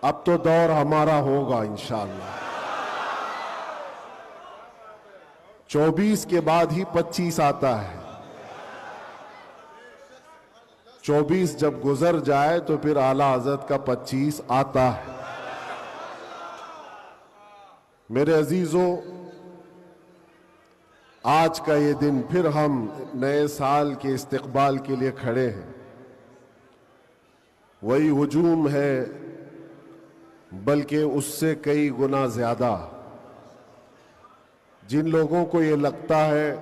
اب تو دور ہمارا ہوگا انشاءاللہ۔ 24 کے بعد ہی 25 آتا ہے۔ 24 جب گزر جائے تو پھر اعلیٰ حضرت کا 25 آتا ہے۔ میرے عزیزوں، آج کا یہ دن پھر ہم نئے سال کے استقبال کے لیے کھڑے ہیں۔ وہی ہجوم ہے بلکہ اس سے کئی گنا زیادہ۔ جن لوگوں کو یہ لگتا ہے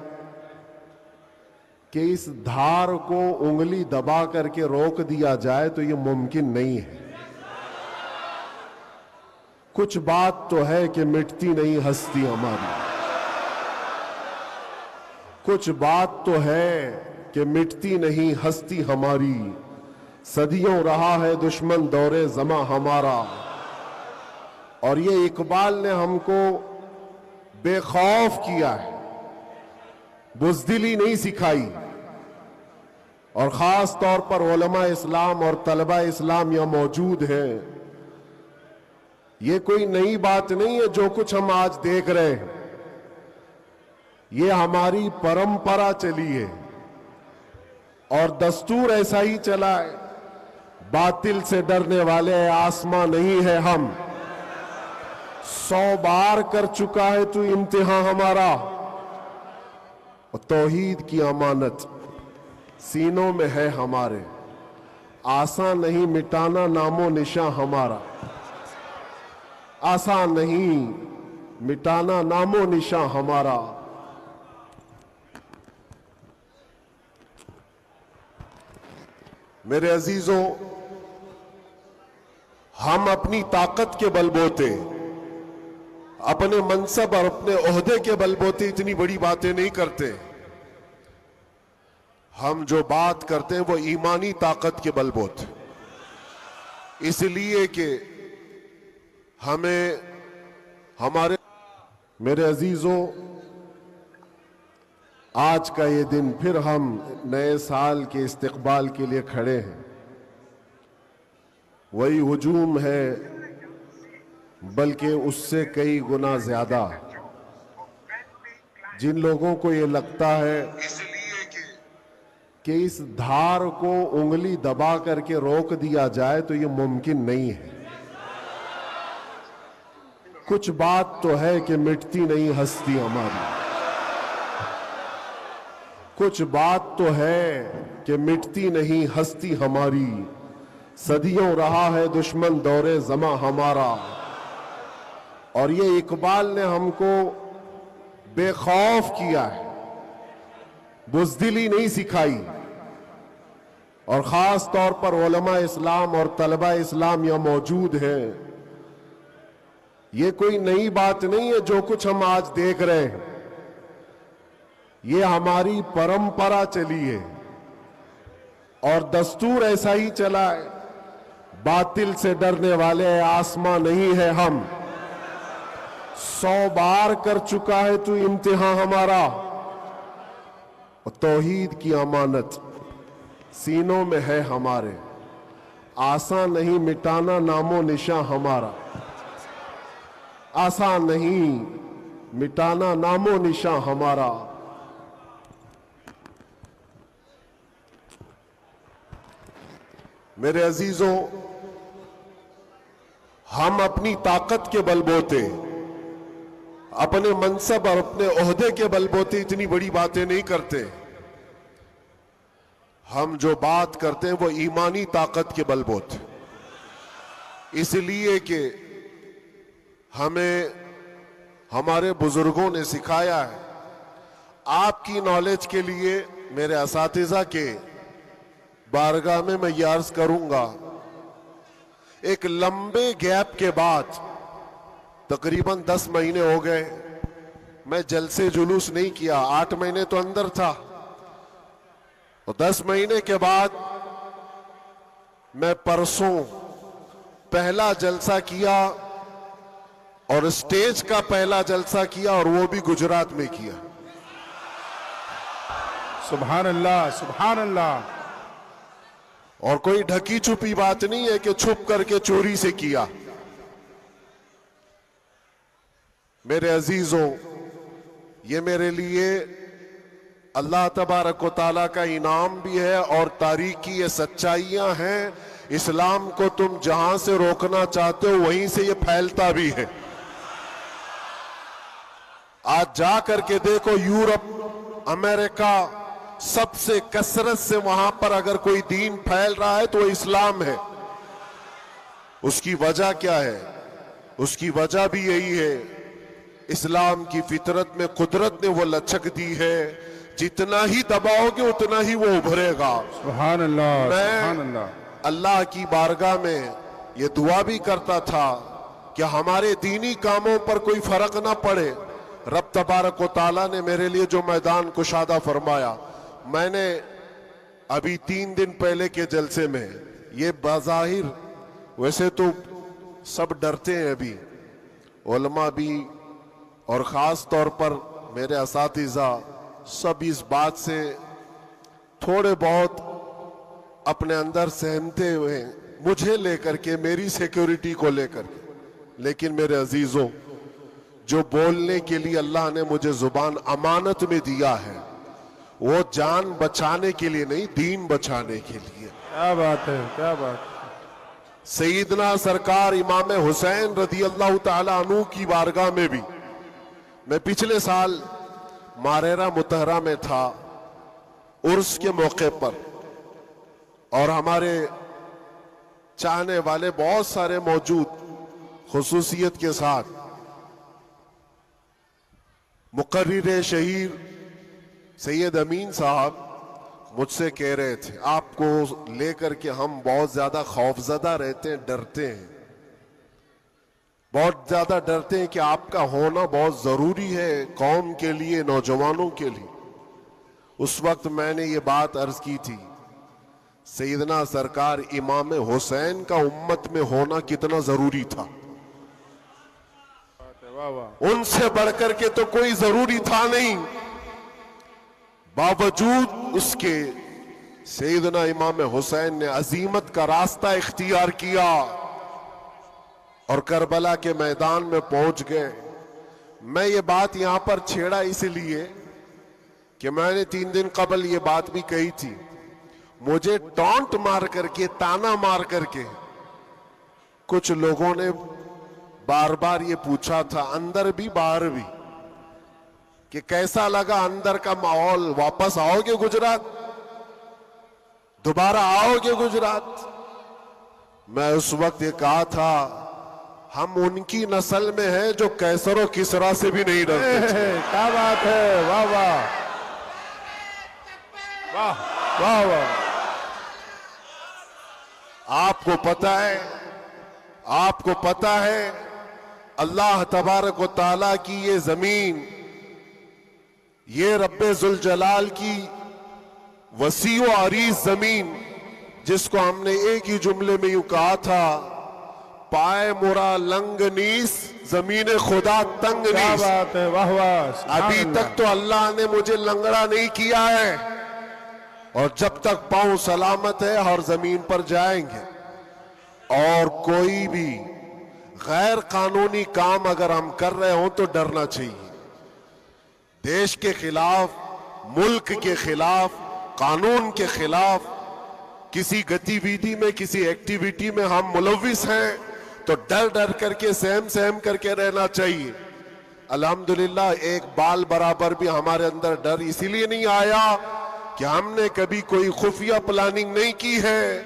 کہ اس دھار کو انگلی دبا کر کے روک دیا جائے تو یہ ممکن نہیں ہے۔ کچھ بات تو ہے کہ مٹتی نہیں ہستی ہماری، کچھ بات تو ہے کہ مٹتی نہیں ہستی ہماری، صدیوں رہا ہے دشمن دور زماں ہمارا۔ اور یہ اقبال نے ہم کو بے خوف کیا ہے، بزدلی نہیں سکھائی۔ اور خاص طور پر علماء اسلام اور طلبہ اسلام یہاں موجود ہیں۔ یہ کوئی نئی بات نہیں ہے جو کچھ ہم آج دیکھ رہے ہیں، یہ ہماری پرمپرا چلی ہے اور دستور ایسا ہی چلا ہے۔ باطل سے ڈرنے والے آسماں نہیں ہے ہم، 100 بار کر چکا ہے تو امتحان ہمارا۔ اور توحید کی امانت سینوں میں ہے ہمارے، آسان نہیں مٹانا نام و نشاں ہمارا، آسان نہیں مٹانا نام و نشاں ہمارا۔ میرے عزیزوں، ہم اپنی طاقت کے بل بوتے، اپنے منصب اور اپنے عہدے کے بل بوتے اتنی بڑی باتیں نہیں کرتے۔ ہم جو بات کرتے ہیں وہ ایمانی طاقت کے بل بوتے، اس لیے کہ ہمیں ہمارے میرے عزیزوں، آج کا یہ دن پھر ہم نئے سال کے استقبال کے لیے کھڑے ہیں۔ وہی ہجوم ہے بلکہ اس سے کئی گنا زیادہ۔ جن لوگوں کو یہ لگتا ہے کہ اس دھار کو انگلی دبا کر کے روک دیا جائے تو یہ ممکن نہیں ہے۔ کچھ بات تو ہے کہ مٹتی نہیں ہستی ہماری، کچھ بات تو ہے کہ مٹتی نہیں ہستی ہماری، صدیوں رہا ہے دشمن دور زماں ہمارا۔ اور یہ اقبال نے ہم کو بے خوف کیا ہے، بزدلی نہیں سکھائی۔ اور خاص طور پر علماء اسلام اور طلبہ اسلام یہاں موجود ہیں۔ یہ کوئی نئی بات نہیں ہے جو کچھ ہم آج دیکھ رہے ہیں، یہ ہماری پرمپرا چلی ہے اور دستور ایسا ہی چلا ہے۔ باطل سے ڈرنے والے آسماں نہیں ہے ہم، 100 بار کر چکا ہے تو امتحان ہمارا۔ اور توحید کی امانت سینوں میں ہے ہمارے، آسان نہیں مٹانا نام و نشاں ہمارا، آسان نہیں مٹانا نام و نشاں ہمارا۔ میرے عزیزوں، ہم اپنی طاقت کے بل بوتے، اپنے منصب اور اپنے عہدے کے بل بوتے اتنی بڑی باتیں نہیں کرتے۔ ہم جو بات کرتے ہیں وہ ایمانی طاقت کے بل بوتے، اس لیے کہ ہمیں ہمارے بزرگوں نے سکھایا ہے۔ آپ کی نالج کے لیے میرے اساتذہ کے بارگاہ میں یہ عرض کروں گا، ایک لمبے گیپ کے بعد تقریباً 10 مہینے ہو گئے، میں جلسے جلوس نہیں کیا، 8 مہینے تو اندر تھا، اور 10 مہینے کے بعد میں پرسوں پہلا جلسہ کیا، اور اسٹیج کا پہلا جلسہ کیا، اور وہ بھی گجرات میں کیا۔ سبحان اللہ، سبحان اللہ۔ اور کوئی ڈھکی چھپی بات نہیں ہے کہ چھپ کر کے چوری سے کیا۔ میرے عزیزوں، یہ میرے لیے اللہ تبارک و تعالیٰ کا انعام بھی ہے اور تاریخ کی یہ سچائیاں ہیں۔ اسلام کو تم جہاں سے روکنا چاہتے ہو وہیں سے یہ پھیلتا بھی ہے۔ آج جا کر کے دیکھو یورپ، امریکہ، سب سے کثرت سے وہاں پر اگر کوئی دین پھیل رہا ہے تو وہ اسلام ہے۔ اس کی وجہ کیا ہے؟ اس کی وجہ بھی یہی ہے، اسلام کی فطرت میں قدرت نے وہ لچک دی ہے، جتنا ہی دباؤ گے اتنا ہی وہ ابھرے گا۔ سبحان اللہ، سبحان میں اللہ۔ اللہ کی بارگاہ میں یہ دعا بھی کرتا تھا کہ ہمارے دینی کاموں پر کوئی فرق نہ پڑے۔ رب تبارک و تعالیٰ نے میرے لیے جو میدان کشادہ فرمایا، میں نے ابھی 3 دن پہلے کے جلسے میں یہ بظاہر، ویسے تو سب ڈرتے ہیں ابھی، علماء بھی اور خاص طور پر میرے اساتذہ سب اس بات سے تھوڑے بہت اپنے اندر سہمتے ہوئے ہیں، مجھے لے کر کے، میری سیکیورٹی کو لے کر کے۔ لیکن میرے عزیزوں، جو بولنے کے لیے اللہ نے مجھے زبان امانت میں دیا ہے، وہ جان بچانے کے لیے نہیں، دین بچانے کے لیے۔ کیا بات ہے، کیا بات ہے۔ سیدنا سرکار امام حسین رضی اللہ تعالی عنہ کی بارگاہ میں بھی، میں پچھلے سال ماریرا متحرہ میں تھا عرس کے موقع پر، اور ہمارے چاہنے والے بہت سارے موجود، خصوصیت کے ساتھ مقرر شہیر سید امین صاحب مجھ سے کہہ رہے تھے، آپ کو لے کر کے ہم بہت زیادہ خوفزدہ رہتے ہیں، ڈرتے ہیں، بہت زیادہ ڈرتے ہیں کہ آپ کا ہونا بہت ضروری ہے قوم کے لیے، نوجوانوں کے لیے۔ اس وقت میں نے یہ بات عرض کی تھی، سیدنا سرکار امام حسین کا امت میں ہونا کتنا ضروری تھا، واہ واہ۔ ان سے بڑھ کر کے تو کوئی ضروری تھا نہیں، باوجود اس کے سیدنا امام حسین نے عظیمت کا راستہ اختیار کیا اور کربلا کے میدان میں پہنچ گئے۔ میں یہ بات یہاں پر چھیڑا اس لیے کہ میں نے 3 دن قبل یہ بات بھی کہی تھی، مجھے ٹونٹ مار کر کے، تانا مار کر کے کچھ لوگوں نے بار بار یہ پوچھا تھا، اندر بھی باہر بھی، کہ کیسا لگا اندر کا ماحول، واپس آؤ گے گجرات، دوبارہ آؤ گے گجرات؟ میں اس وقت یہ کہا تھا، ہم ان کی نسل میں ہیں جو کیسر و کسرا سے بھی نہیں ڈرتے تھے۔ کیا بات ہے، واہ واہ واہ واہ واہ۔ آپ کو پتہ ہے اللہ تبارک و تعالیٰ کی یہ زمین، یہ رب ذوالجلال کی وسیع و عریض زمین، جس کو ہم نے ایک ہی جملے میں یوں کہا تھا، پائے مرا لنگ نیس، زمین خدا تنگ کیا نیس۔ بات ہے، واہ واہ۔ سبحان ابھی اللہ۔ تک تو اللہ نے مجھے لنگڑا نہیں کیا ہے، اور جب تک پاؤں سلامت ہے ہر زمین پر جائیں گے۔ اور کوئی بھی غیر قانونی کام اگر ہم کر رہے ہوں تو ڈرنا چاہیے۔ دیش کے خلاف، ملک کے خلاف، قانون کے خلاف کسی گتی ویدھی میں، کسی ایکٹیویٹی میں ہم ملوث ہیں تو ڈر ڈر کر کے، سہم کر کے رہنا چاہیے۔ الحمدللہ ایک بال برابر بھی ہمارے اندر ڈر اسی لیے نہیں آیا کہ ہم نے کبھی کوئی خفیہ پلاننگ نہیں کی ہے۔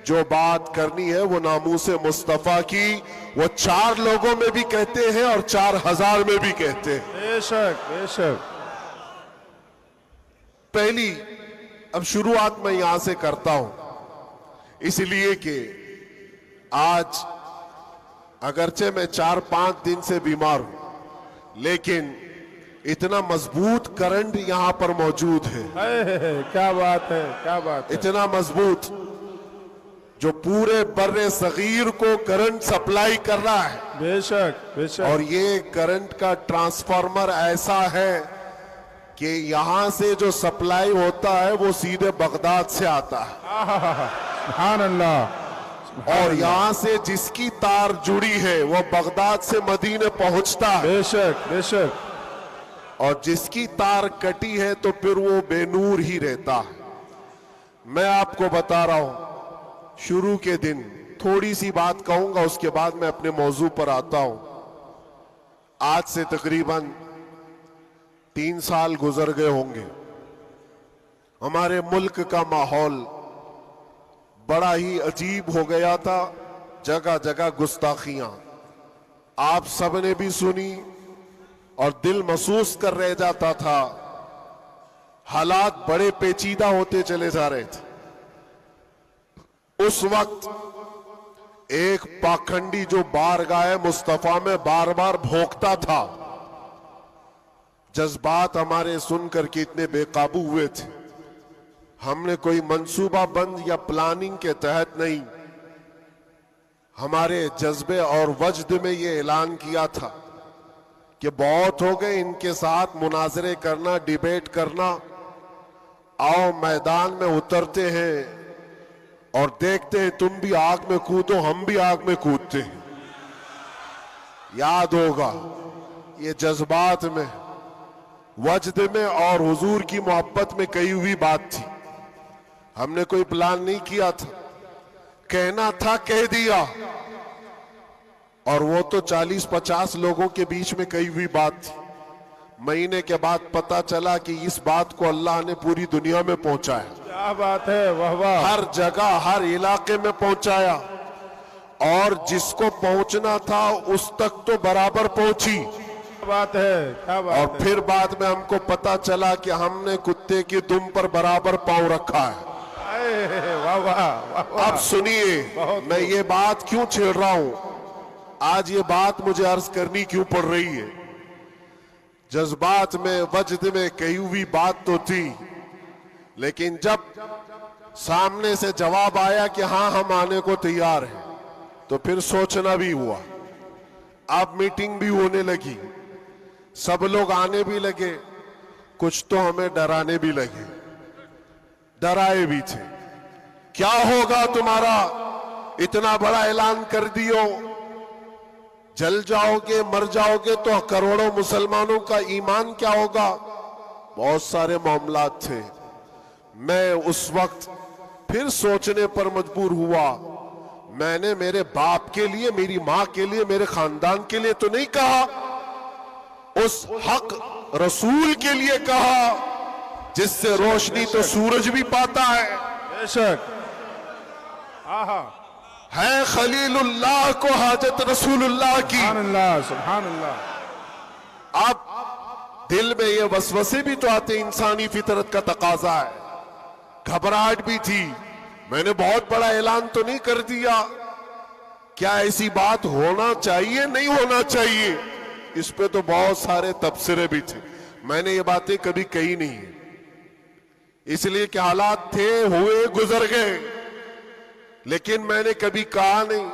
جو بات کرنی ہے وہ ناموس مصطفیٰ کی، وہ 4 لوگوں میں بھی کہتے ہیں اور 4000 میں بھی کہتے ہیں۔ بے شک، بے شک۔ پہلی اب شروعات میں یہاں سے کرتا ہوں، اس لیے کہ آج اگرچہ میں 4-5 دن سے بیمار ہوں، لیکن اتنا مضبوط کرنٹ یہاں پر موجود ہے، کیا بات ہے، کیا بات ہے۔ اتنا مضبوط، جو پورے بر صغیر کو کرنٹ سپلائی کر رہا ہے۔ بے شک، بے شک۔ اور یہ کرنٹ کا ٹرانسفارمر ایسا ہے کہ یہاں سے جو سپلائی ہوتا ہے وہ سیدھے بغداد سے آتا ہے۔ سبحان اللہ، اور یہاں سے جس کی تار جڑی ہے وہ بغداد سے مدینے پہنچتا ہے، بے شک بے شک، اور جس کی تار کٹی ہے تو پھر وہ بے نور ہی رہتا ہے۔ میں آپ کو بتا رہا ہوں، شروع کے دن تھوڑی سی بات کہوں گا، اس کے بعد میں اپنے موضوع پر آتا ہوں۔ آج سے تقریباً 3 سال گزر گئے ہوں گے۔ ہمارے ملک کا ماحول بڑا ہی عجیب ہو گیا تھا، جگہ جگہ گستاخیاں آپ سب نے بھی سنی اور دل محسوس کر رہ جاتا تھا۔ حالات بڑے پیچیدہ ہوتے چلے جا رہے تھے۔ اس وقت ایک پاکھنڈی جو بارگاہ مصطفیٰ میں بار بار بھونکتا تھا، جذبات ہمارے سن کر کے اتنے بے قابو ہوئے تھے۔ ہم نے کوئی منصوبہ بند یا پلاننگ کے تحت نہیں، ہمارے جذبے اور وجد میں یہ اعلان کیا تھا کہ بہت ہو گئے ان کے ساتھ مناظرے کرنا، ڈیبیٹ کرنا، آؤ میدان میں اترتے ہیں اور دیکھتے ہیں تم بھی آگ میں کودو، ہم بھی آگ میں کودتے ہیں۔ یاد ہوگا یہ جذبات میں، وجد میں اور حضور کی محبت میں کہی ہوئی بات تھی۔ ہم نے کوئی پلان نہیں کیا تھا، کہنا تھا کہہ دیا، اور وہ تو 40-50 لوگوں کے بیچ میں کہی ہوئی بات تھی۔ مہینے کے بعد پتا چلا کہ اس بات کو اللہ نے پوری دنیا میں پہنچایا، کیا بات ہے، واہ واہ، ہر جگہ ہر علاقے میں پہنچایا، اور جس کو پہنچنا تھا اس تک تو برابر پہنچی۔ کیا بات ہے، کیا بات ہے، اور پھر بعد میں ہم کو پتا چلا کہ ہم نے کتے کی دم پر برابر پاؤں رکھا ہے۔ واہ واہ واہ واہ۔ اب سنیے، میں یہ بات کیوں چھیڑ رہا ہوں، آج یہ بات مجھے عرض کرنی کیوں پڑ رہی ہے۔ جذبات میں، وجد میں کہی ہوئی بات تو تھی، لیکن جب سامنے سے جواب آیا کہ ہاں ہم آنے کو تیار ہیں، تو پھر سوچنا بھی ہوا۔ اب میٹنگ بھی ہونے لگی، سب لوگ آنے بھی لگے، کچھ تو ہمیں ڈرانے بھی لگے، ڈرائے بھی تھے، کیا ہوگا تمہارا، اتنا بڑا اعلان کر دیو، جل جاؤ گے، مر جاؤ گے تو کروڑوں مسلمانوں کا ایمان کیا ہوگا۔ بہت سارے معاملات تھے۔ میں اس وقت پھر سوچنے پر مجبور ہوا، میں نے میرے باپ کے لیے، میری ماں کے لیے، میرے خاندان کے لیے تو نہیں کہا، اس حق رسول کے لیے کہا جس سے روشنی تو سورج بھی پاتا ہے۔ بے شک، آہا، ہے خلیل اللہ کو حاجت رسول اللہ کی۔ سبحان اللہ سبحان اللہ۔ اب دل میں یہ وسوسے بھی تو آتے، انسانی فطرت کا تقاضا ہے، گھبراہٹ بھی تھی، میں نے بہت بڑا اعلان تو نہیں کر دیا، کیا ایسی بات ہونا چاہیے، نہیں ہونا چاہیے، اس پہ تو بہت سارے تبصرے بھی تھے۔ میں نے یہ باتیں کبھی کہی نہیں، اس لیے کہ حالات تھے، ہوئے، گزر گئے، لیکن میں نے کبھی کہا نہیں۔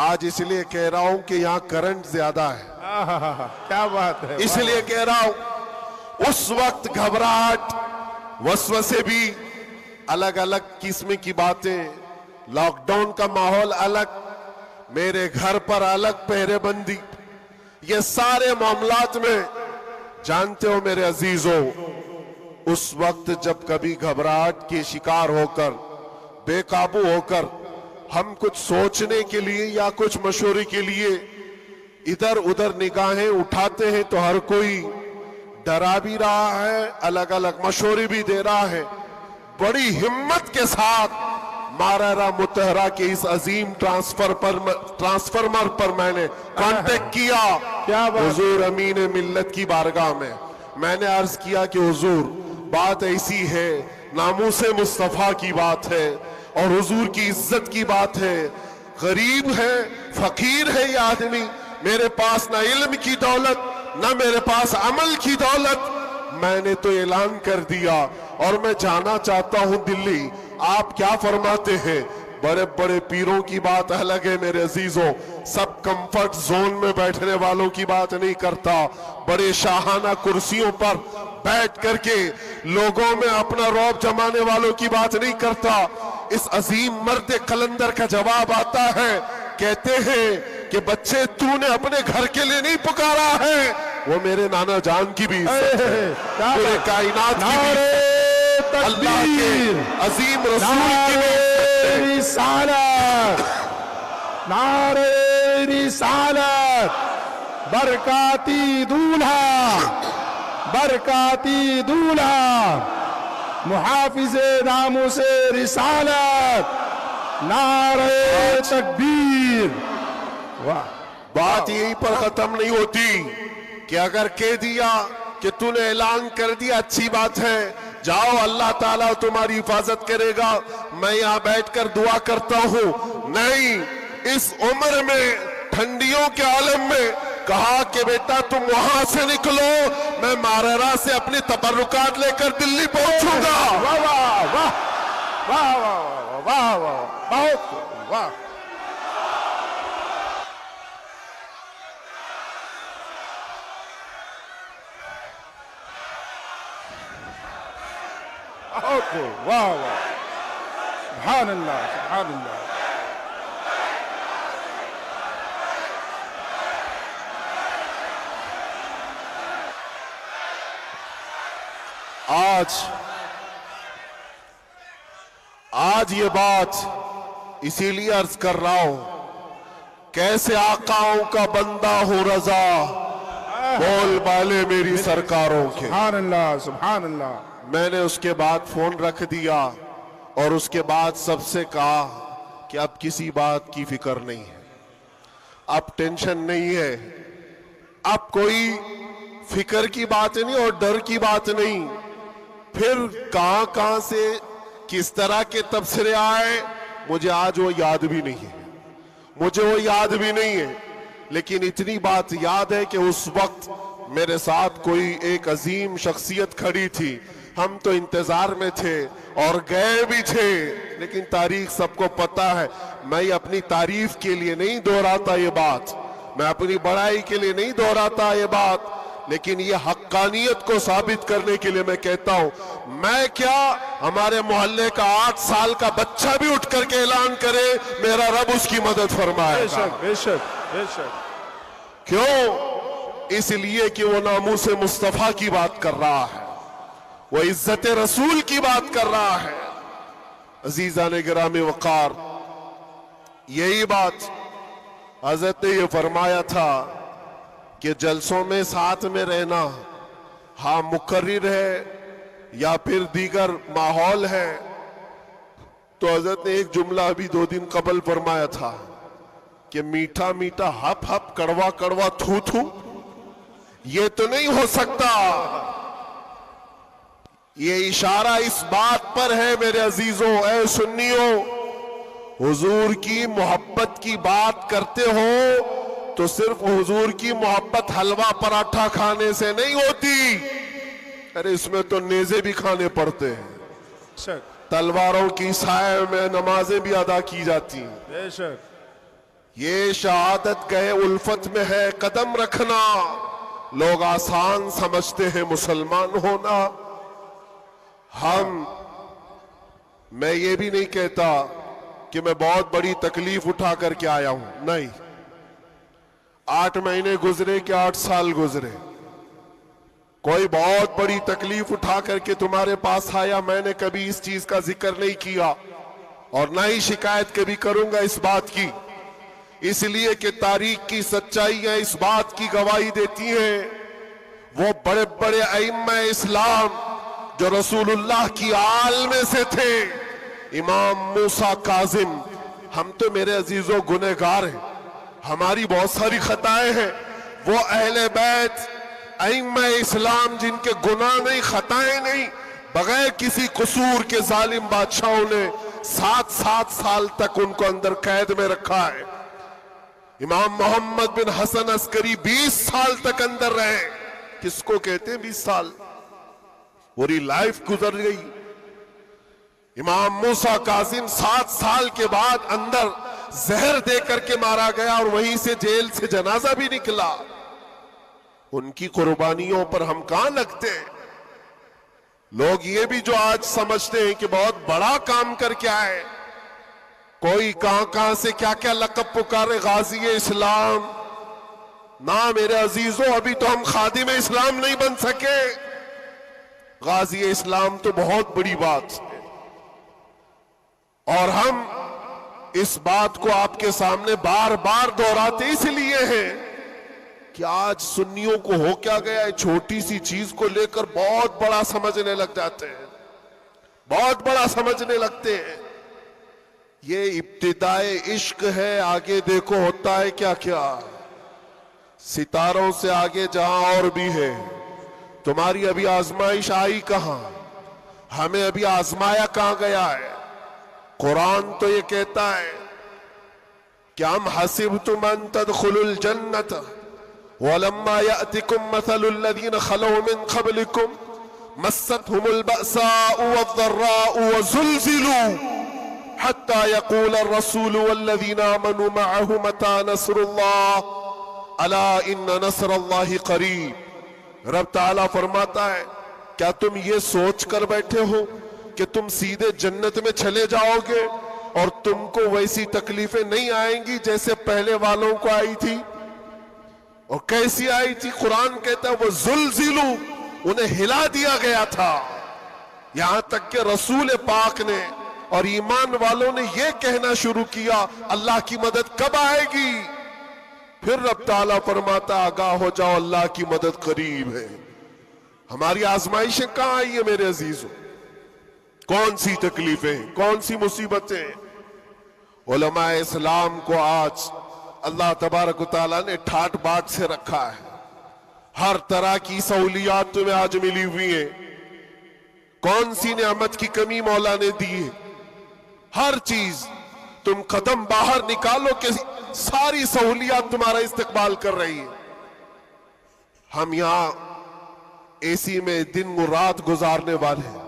آج اس لیے کہہ رہا ہوں کہ یہاں کرنٹ زیادہ ہے، آہا، کیا بات ہے، اس لیے کہہ رہا ہوں۔ اس وقت گھبراہٹ، وسوسے بھی، الگ الگ قسم کی باتیں، لاک ڈاؤن کا ماحول الگ، میرے گھر پر الگ پہرے بندی، یہ سارے معاملات میں جانتے ہو میرے عزیزوں، اس وقت جب کبھی گھبراہٹ کے شکار ہو کر، بے قابو ہو کر ہم کچھ سوچنے کے لیے یا کچھ مشورے کے لیے ادھر ادھر نگاہیں اٹھاتے ہیں تو ہر کوئی ڈرا بھی رہا ہے، الگ الگ مشورے بھی دے رہا ہے۔ بڑی ہمت کے ساتھ مارارا متحرہ کے اس عظیم ٹرانسفارمر پر میں نے کانٹیکٹ کیا حضور امین ملت کی بارگاہ میں نے عرض کیا کہ حضور بات ایسی ہے، ناموس مصطفیٰ کی بات ہے اور حضور کی عزت کی بات ہے، غریب ہے، فقیر ہے یہ آدمی، میرے پاس نہ علم کی دولت نہ میرے پاس عمل کی دولت، میں نے تو اعلان کر دیا اور میں جانا چاہتا ہوں دلی، آپ کیا فرماتے ہیں؟ بڑے بڑے پیروں کی بات الگ ہے میرے عزیزوں، سب کمفرٹ زون میں بیٹھنے والوں کی بات نہیں کرتا، بڑے شاہانہ کرسیوں پر بیٹھ کر کے لوگوں میں اپنا رعب جمانے والوں کی بات نہیں کرتا، اس عظیم مرد قلندر کا جواب آتا ہے، کہتے ہیں کہ بچے تو نے اپنے گھر کے لیے نہیں پکارا ہے، وہ میرے نانا جان کی بھی عزت ہے، پورے کائنات کی بھی عزت ہے، اللہ کے عظیم رسول کی بھی عزت ہے۔ رسالت، نعرہ رسالت، برکاتی دولہا، برکاتی دولہا، محافظ ناموس رسالت، نعرہ تکبیر۔ واہ، بات یہیں پر ختم نہیں ہوتی کہ اگر کہہ دیا کہ تو نے اعلان کر دیا اچھی بات ہے، جاؤ اللہ تعالیٰ تمہاری حفاظت کرے گا، میں یہاں بیٹھ کر دعا کرتا ہوں، نہیں، اس عمر میں ٹھنڈیوں کے عالم میں کہا کہ بیٹا تم وہاں سے نکلو، میں ماررہ سے اپنی تبرکات لے کر دلی پہنچوں گا۔ واہ واہ واہ واہ واہ واہ واہ، بہت واہ، بہت واہ واہ، سبحان اللہ سبحان اللہ۔ آج یہ بات اسی لیے عرض کر رہا ہوں، کیسے آقاؤں کا بندہ ہوں رضا، بول بالے میری سرکاروں کے۔ سبحان اللہ سبحان اللہ۔ میں نے اس کے بعد فون رکھ دیا اور اس کے بعد سب سے کہا کہ اب کسی بات کی فکر نہیں ہے، اب ٹینشن نہیں ہے، اب کوئی فکر کی بات نہیں اور ڈر کی بات نہیں۔ پھر کہاں سے کس طرح کے تبصرے آئے مجھے آج وہ یاد بھی نہیں ہے، لیکن اتنی بات یاد ہے کہ اس وقت میرے ساتھ کوئی ایک عظیم شخصیت کھڑی تھی، ہم تو انتظار میں تھے اور گئے بھی تھے، لیکن تاریخ سب کو پتا ہے، میں اپنی تعریف کے لیے نہیں دہراتا یہ بات، میں اپنی بڑائی کے لیے نہیں دہراتا یہ بات، لیکن یہ حقانیت کو ثابت کرنے کے لیے میں کہتا ہوں، میں کیا ہمارے محلے کا 8 سال کا بچہ بھی اٹھ کر کے اعلان کرے میرا رب اس کی مدد فرمائے بے گا۔ شک بے شک بے شک۔ کیوں؟ اس لیے کہ وہ ناموس مصطفیٰ کی بات کر رہا ہے، وہ عزت رسول کی بات کر رہا ہے۔ عزیزان گرامی وقار، یہی بات حضرت نے یہ فرمایا تھا کہ جلسوں میں ساتھ میں رہنا، ہاں مقرر ہے یا پھر دیگر ماحول ہے، تو حضرت نے ایک جملہ ابھی 2 دن قبل فرمایا تھا کہ میٹھا میٹھا ہپ ہپ کڑوا کڑوا تھو تھو، یہ تو نہیں ہو سکتا۔ یہ اشارہ اس بات پر ہے میرے عزیزوں، اے سنیوں، حضور کی محبت کی بات کرتے ہو تو صرف حضور کی محبت حلوہ پراٹھا کھانے سے نہیں ہوتی، ارے اس میں تو نیزے بھی کھانے پڑتے ہیں، بے شک تلواروں کی سائے میں نمازیں بھی ادا کی جاتی ہیں۔ بے شک۔ یہ شہادت گئے الفت میں ہے قدم رکھنا، لوگ آسان سمجھتے ہیں مسلمان ہونا۔ میں یہ بھی نہیں کہتا کہ میں بہت بڑی تکلیف اٹھا کر کے آیا ہوں، نہیں، 8 مہینے گزرے کہ 8 سال گزرے، کوئی بہت بڑی تکلیف اٹھا کر کے تمہارے پاس آیا، میں نے کبھی اس چیز کا ذکر نہیں کیا اور نہ ہی شکایت کبھی کروں گا اس بات کی، اس لیے کہ تاریخ کی سچائیاں اس بات کی گواہی دیتی ہیں، وہ بڑے بڑے ائمہ اسلام جو رسول اللہ کی آل میں سے تھے، امام موسیٰ کاظم، ہم تو میرے عزیزوں گنہگار ہیں، ہماری بہت ساری خطائیں ہیں، وہ اہل بیت ائمہ اسلام جن کے گناہ نہیں خطائیں نہیں، بغیر کسی قصور کے ظالم بادشاہوں نے 7 سال تک ان کو اندر قید میں رکھا ہے۔ امام محمد بن حسن عسکری 20 سال تک اندر رہے، کس کو کہتے ہیں 20 سال؟ پوری لائف گزر گئی۔ امام موسیٰ کاظم 7 سال کے بعد اندر زہر دے کر کے مارا گیا اور وہیں سے جیل سے جنازہ بھی نکلا۔ ان کی قربانیوں پر ہم کہاں لگتے ہیں؟ لوگ یہ بھی جو آج سمجھتے ہیں کہ بہت بڑا کام کر کے آئے، کوئی کہاں سے کیا کیا لقب پکارے، غازی اسلام. نہ میرے عزیزوں، ابھی تو ہم خادم اسلام نہیں بن سکے. غازی اسلام تو بہت بڑی بات ہے، اور ہم اس بات کو آپ کے سامنے بار بار دہراتے اس لیے ہیں کہ آج سنیوں کو ہو کیا گیا ہے، چھوٹی سی چیز کو لے کر بہت بڑا سمجھنے لگ جاتے ہیں، بہت بڑا سمجھنے لگتے ہیں. یہ ابتدائے عشق ہے، آگے دیکھو ہوتا ہے کیا کیا. ستاروں سے آگے جہاں اور بھی ہے. تمہاری ابھی آزمائش آئی کہاں، ہمیں ابھی آزمایا کہاں گیا ہے. قرآن تو یہ کہتا ہے کہ ام حسبتم ان تدخلوا الجنت ولما يأتكم مثل الذين خلوا من قبلكم مستهم البأساء والضراء وزلزلوا حتى يقول الرسول والذين آمنوا معه متى نصر الله الا ان نصر الله قریب. رب تعالیٰ فرماتا ہے کیا تم یہ سوچ کر بیٹھے ہو کہ تم سیدھے جنت میں چلے جاؤ گے اور تم کو ویسی تکلیفیں نہیں آئیں گی جیسے پہلے والوں کو آئی تھی؟ اور کیسی آئی تھی؟ قرآن کہتا ہے وہ زلزلو، انہیں ہلا دیا گیا تھا. یہاں تک کہ رسول پاک نے اور ایمان والوں نے یہ کہنا شروع کیا اللہ کی مدد کب آئے گی؟ پھر رب تعالیٰ فرماتا آگاہ ہو جاؤ اللہ کی مدد قریب ہے. ہماری آزمائشیں کہاں آئی ہیں میرے عزیزوں؟ کون سی تکلیفیں، کون سی مصیبتیں؟ علماء اسلام کو آج اللہ تبارک و تعالیٰ نے ٹھاٹ باٹ سے رکھا ہے. ہر طرح کی سہولیات تمہیں آج ملی ہوئی ہیں. کون سی نعمت کی کمی مولا نے دی ہے؟ ہر چیز تم قدم باہر نکالو کہ ساری سہولیات تمہارا استقبال کر رہی ہے. ہم یہاں اے سی میں دن و رات گزارنے والے ہیں،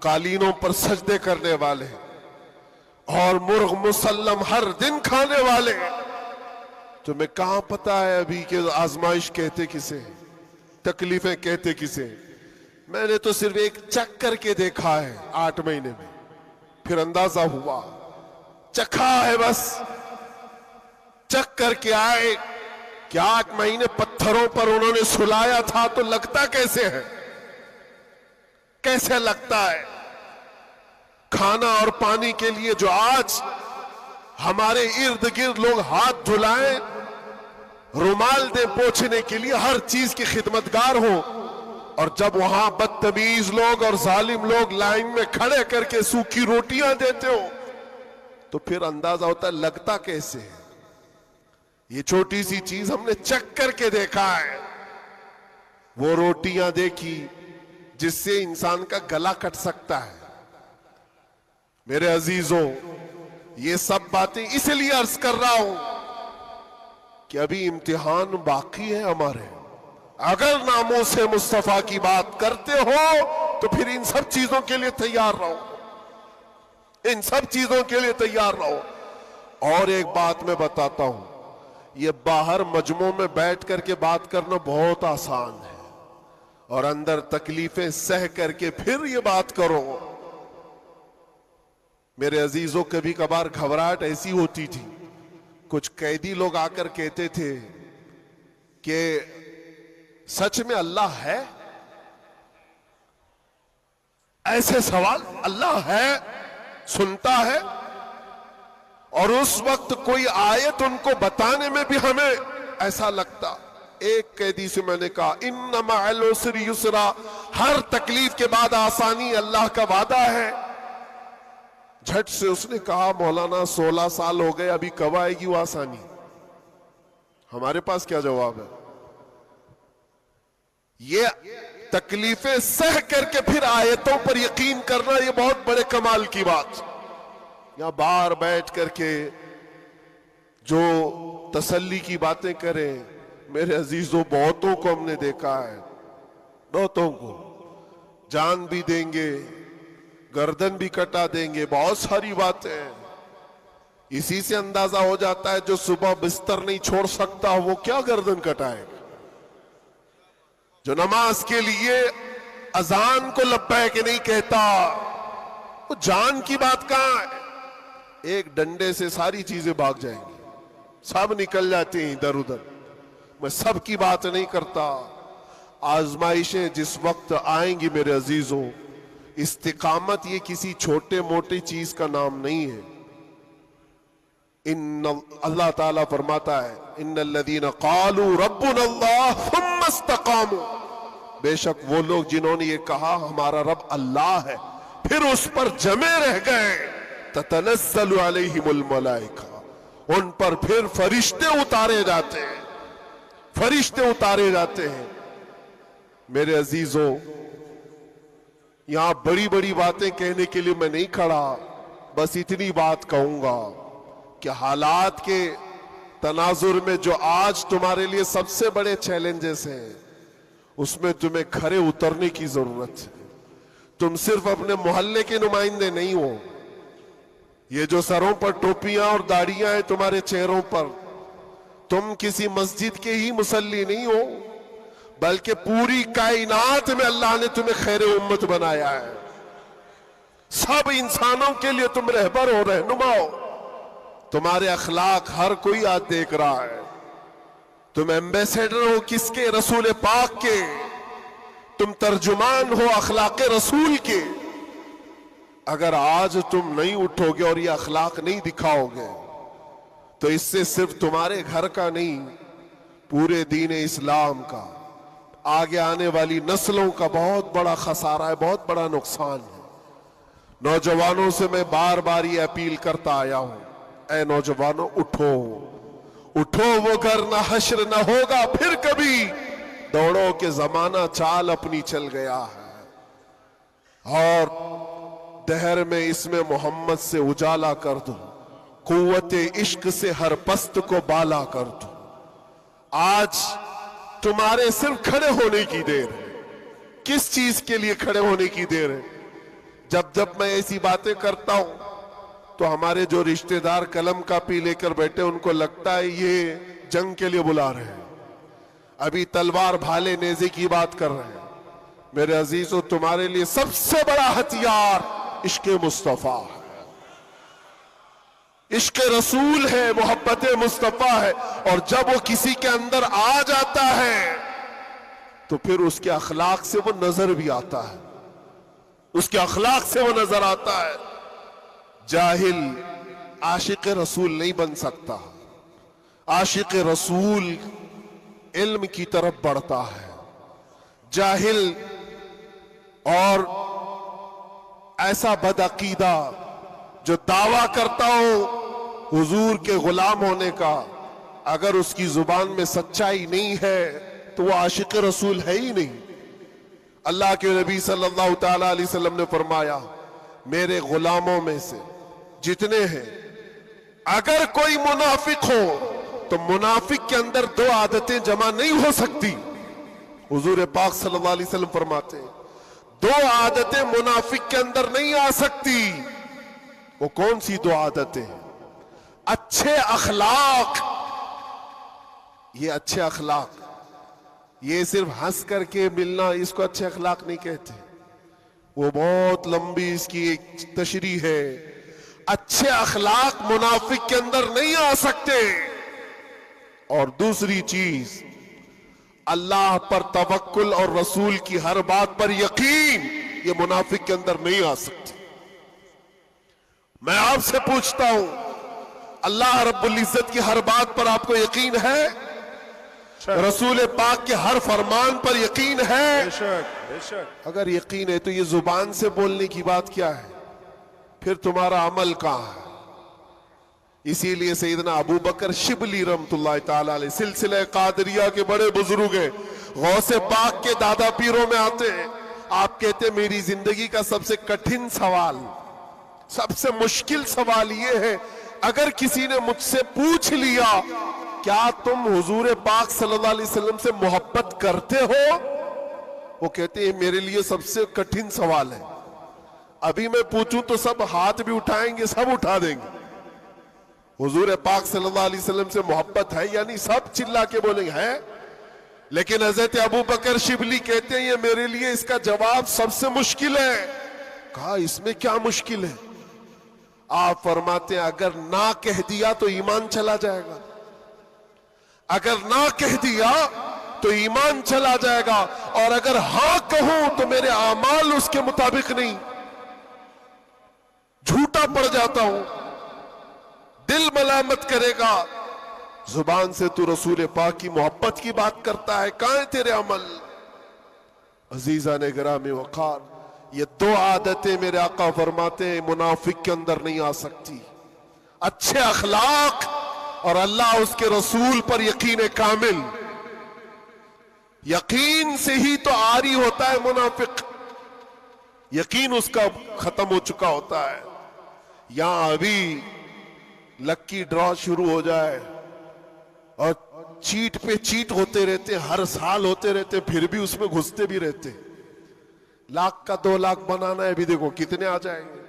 قالینوں پر سجدے کرنے والے ہیں، اور مرغ مسلم ہر دن کھانے والے ہیں. تمہیں کہاں پتا ہے ابھی کہ آزمائش کہتے کسے، تکلیفیں کہتے کسے؟ میں نے تو صرف ایک چک کر کے دیکھا ہے 8 مہینے میں، پھر اندازہ ہوا. چکھا ہے بس، چک کر کے آئے کہ 8 مہینے پتھروں پر انہوں نے سلایا تھا تو لگتا کیسے ہے، کیسے لگتا ہے. کھانا اور پانی کے لیے جو آج ہمارے ارد گرد لوگ ہاتھ دھلائیں، رومال دیں پوچھنے کے لیے، ہر چیز کی خدمتگار ہوں، اور جب وہاں بدتمیز لوگ اور ظالم لوگ لائن میں کھڑے کر کے سوکھی روٹیاں دیتے ہو تو پھر اندازہ ہوتا ہے لگتا کیسے ہے. یہ چھوٹی سی چیز ہم نے چک کر کے دیکھا ہے. وہ روٹیاں دیکھی جس سے انسان کا گلا کٹ سکتا ہے. میرے عزیزوں، یہ سب باتیں اس لیے عرض کر رہا ہوں کہ ابھی امتحان باقی ہے ہمارے. اگر ناموس مصطفیٰ کی بات کرتے ہو تو پھر ان سب چیزوں کے لیے تیار رہو، ان سب چیزوں کے لیے تیار رہو. اور ایک بات میں بتاتا ہوں، یہ باہر مجمع میں بیٹھ کر کے بات کرنا بہت آسان ہے، اور اندر تکلیفیں سہ کر کے پھر یہ بات کرو. میرے عزیزوں، کبھی کبھار گھبراہٹ ایسی ہوتی تھی، کچھ قیدی لوگ آ کر کہتے تھے کہ سچ میں اللہ ہے؟ ایسے سوال، اللہ ہے، سنتا ہے؟ اور اس وقت کوئی آیت ان کو بتانے میں بھی ہمیں ایسا لگتا. ایک قیدی سے میں نے کہا ان مع العسر یسرا، ہر تکلیف کے بعد آسانی اللہ کا وعدہ ہے. جھٹ سے اس نے کہا مولانا 16 سال ہو گئے، ابھی کب آئے گی وہ آسانی؟ ہمارے پاس کیا جواب ہے؟ یہ تکلیفیں سہ کر کے پھر آیتوں پر یقین کرنا، یہ بہت بڑے کمال کی بات. یہاں باہر بیٹھ کر کے جو تسلی کی باتیں کریں، میرے عزیزوں بہتوں کو ہم نے دیکھا ہے، بہتوں کو جان بھی دیں گے، گردن بھی کٹا دیں گے، بہت ساری باتیں ہیں. اسی سے اندازہ ہو جاتا ہے جو صبح بستر نہیں چھوڑ سکتا وہ کیا گردن کٹائے گا. جو نماز کے لیے اذان کو لبیک نہیں کہتا، وہ جان کی بات کہاں ہے؟ ایک ڈنڈے سے ساری چیزیں بھاگ جائیں گی, سب نکل جاتی ہیں ادھر ادھر. میں سب کی بات نہیں کرتا. آزمائشیں جس وقت آئیں گی میرے عزیزوں, استقامت یہ کسی چھوٹے موٹے چیز کا نام نہیں ہے. اللہ تعالیٰ فرماتا ہے ان الذین قالوا ربنا اللہ ثم استقاموا, بے شک وہ لوگ جنہوں نے یہ کہا ہمارا رب اللہ ہے, پھر اس پر جمے رہ گئے, تتنزل علیہم الملائکہ, ان پر پھر فرشتے اتارے جاتے ہیں, فرشتے اتارے جاتے ہیں. میرے عزیزوں, یہاں بڑی بڑی باتیں کہنے کے لیے میں نہیں کھڑا, بس اتنی بات کہوں گا کہ حالات کے تناظر میں جو آج تمہارے لیے سب سے بڑے چیلنجز ہیں, اس میں تمہیں کھڑے اترنے کی ضرورت ہے. تم صرف اپنے محلے کے نمائندے نہیں ہو. یہ جو سروں پر ٹوپیاں اور داڑیاں ہیں تمہارے چہروں پر, تم کسی مسجد کے ہی مصلی نہیں ہو, بلکہ پوری کائنات میں اللہ نے تمہیں خیر امت بنایا ہے. سب انسانوں کے لیے تم رہبر ہو, رہنما ہو. تمہارے اخلاق ہر کوئی آج دیکھ رہا ہے. تم ایمبیسیڈر ہو کس کے؟ رسول پاک کے. تم ترجمان ہو اخلاق رسول کے. اگر آج تم نہیں اٹھو گے اور یہ اخلاق نہیں دکھاؤ گے تو اس سے صرف تمہارے گھر کا نہیں, پورے دین اسلام کا, آگے آنے والی نسلوں کا بہت بڑا خسارہ ہے, بہت بڑا نقصان ہے. نوجوانوں سے میں بار بار یہ اپیل کرتا آیا ہوں, اے نوجوانوں اٹھو, اٹھو, وہ گھر نہ حشر نہ ہوگا پھر کبھی, دوڑو کہ زمانہ چال اپنی چل گیا ہے. اور دہر میں اس میں محمد سے اجالا کر دو, قوت عشق سے ہر پست کو بالا کر دو. آج تمہارے صرف کھڑے ہونے کی دیر ہے. کس چیز کے لیے کھڑے ہونے کی دیر ہے؟ جب میں ایسی باتیں کرتا ہوں تو ہمارے جو رشتہ دار قلم کاپی لے کر بیٹھے ان کو لگتا ہے یہ جنگ کے لیے بلا رہے ہیں, ابھی تلوار بھالے نیزے کی بات کر رہے ہیں. میرے عزیزو, تمہارے لیے سب سے بڑا ہتھیار عشق مصطفیٰ ہے, عشق رسول ہے, محبت مصطفیٰ ہے. اور جب وہ کسی کے اندر آ جاتا ہے تو پھر اس کے اخلاق سے وہ نظر بھی آتا ہے, اس کے اخلاق سے وہ نظر آتا ہے. جاہل عاشق رسول نہیں بن سکتا. عاشق رسول علم کی طرف بڑھتا ہے. جاہل اور ایسا بدعقیدہ جو دعویٰ کرتا ہو حضور کے غلام ہونے کا, اگر اس کی زبان میں سچائی نہیں ہے تو وہ عاشق رسول ہے ہی نہیں. اللہ کے نبی صلی اللہ تعالی علیہ وسلم نے فرمایا, میرے غلاموں میں سے جتنے ہیں اگر کوئی منافق ہو تو منافق کے اندر دو عادتیں جمع نہیں ہو سکتی. حضور پاک صلی اللہ علیہ وسلم فرماتے ہیں دو عادتیں منافق کے اندر نہیں آ سکتی. وہ کون سی دو عادتیں ہیں؟ اچھے اخلاق. یہ اچھے اخلاق, یہ صرف ہنس کر کے ملنا اس کو اچھے اخلاق نہیں کہتے, وہ بہت لمبی اس کی ایک تشریح ہے. اچھے اخلاق منافق کے اندر نہیں آ سکتے. اور دوسری چیز, اللہ پر توکل اور رسول کی ہر بات پر یقین, یہ منافق کے اندر نہیں آ سکتی. میں آپ سے پوچھتا ہوں, اللہ رب العزت کی ہر بات پر آپ کو یقین ہے؟ رسول پاک کے ہر فرمان پر یقین ہے؟ بے شک. اگر یقین ہے تو یہ زبان سے بولنے کی بات کیا ہے, پھر تمہارا عمل کہاں ہے؟ اسی لیے سیدنا ابو بکر شبلی رحمت اللہ تعالی علیہ سلسلہ قادریہ کے بڑے بزرگ ہیں, غوث پاک کے دادا پیروں میں آتے ہیں. آپ کہتے ہیں میری زندگی کا سب سے کٹھن سوال, سب سے مشکل سوال یہ ہے, اگر کسی نے مجھ سے پوچھ لیا کیا تم حضور پاک صلی اللہ علیہ وسلم سے محبت کرتے ہو, وہ کہتے ہیں میرے لیے سب سے کٹھن سوال ہے. ابھی میں پوچھوں تو سب ہاتھ بھی اٹھائیں گے, سب اٹھا دیں گے. حضور پاک صلی اللہ علیہ وسلم سے محبت ہے یعنی سب چلا کے بولیں گے ہے. لیکن حضرت ابو بکر شبلی کہتے ہیں یہ میرے لیے اس کا جواب سب سے مشکل ہے. کہا اس میں کیا مشکل ہے؟ آپ فرماتے ہیں اگر نہ کہہ دیا تو ایمان چلا جائے گا، اگر نہ کہہ دیا تو ایمان چلا جائے گا، اور اگر ہاں کہوں تو میرے اعمال اس کے مطابق نہیں، جھوٹا پڑ جاتا ہوں، دل ملامت کرے گا، زبان سے تو رسول پاک کی محبت کی بات کرتا ہے، کہاں ہے تیرے عمل؟ عزیزان گرامی وقار، یہ دو عادتیں میرے آقا فرماتے ہیں منافق کے اندر نہیں آ سکتی، اچھے اخلاق اور اللہ اس کے رسول پر یقین کامل۔ یقین سے ہی تو عاری ہوتا ہے منافق، یقین اس کا ختم ہو چکا ہوتا ہے۔ یہاں ابھی لکی ڈرا شروع ہو جائے اور چیٹ پہ چیٹ ہوتے رہتے، ہر سال ہوتے رہتے، پھر بھی اس میں گھستے بھی رہتے، 1,00,000 کا 2,00,000 بنانا ہے، ابھی دیکھو کتنے آ جائیں گے،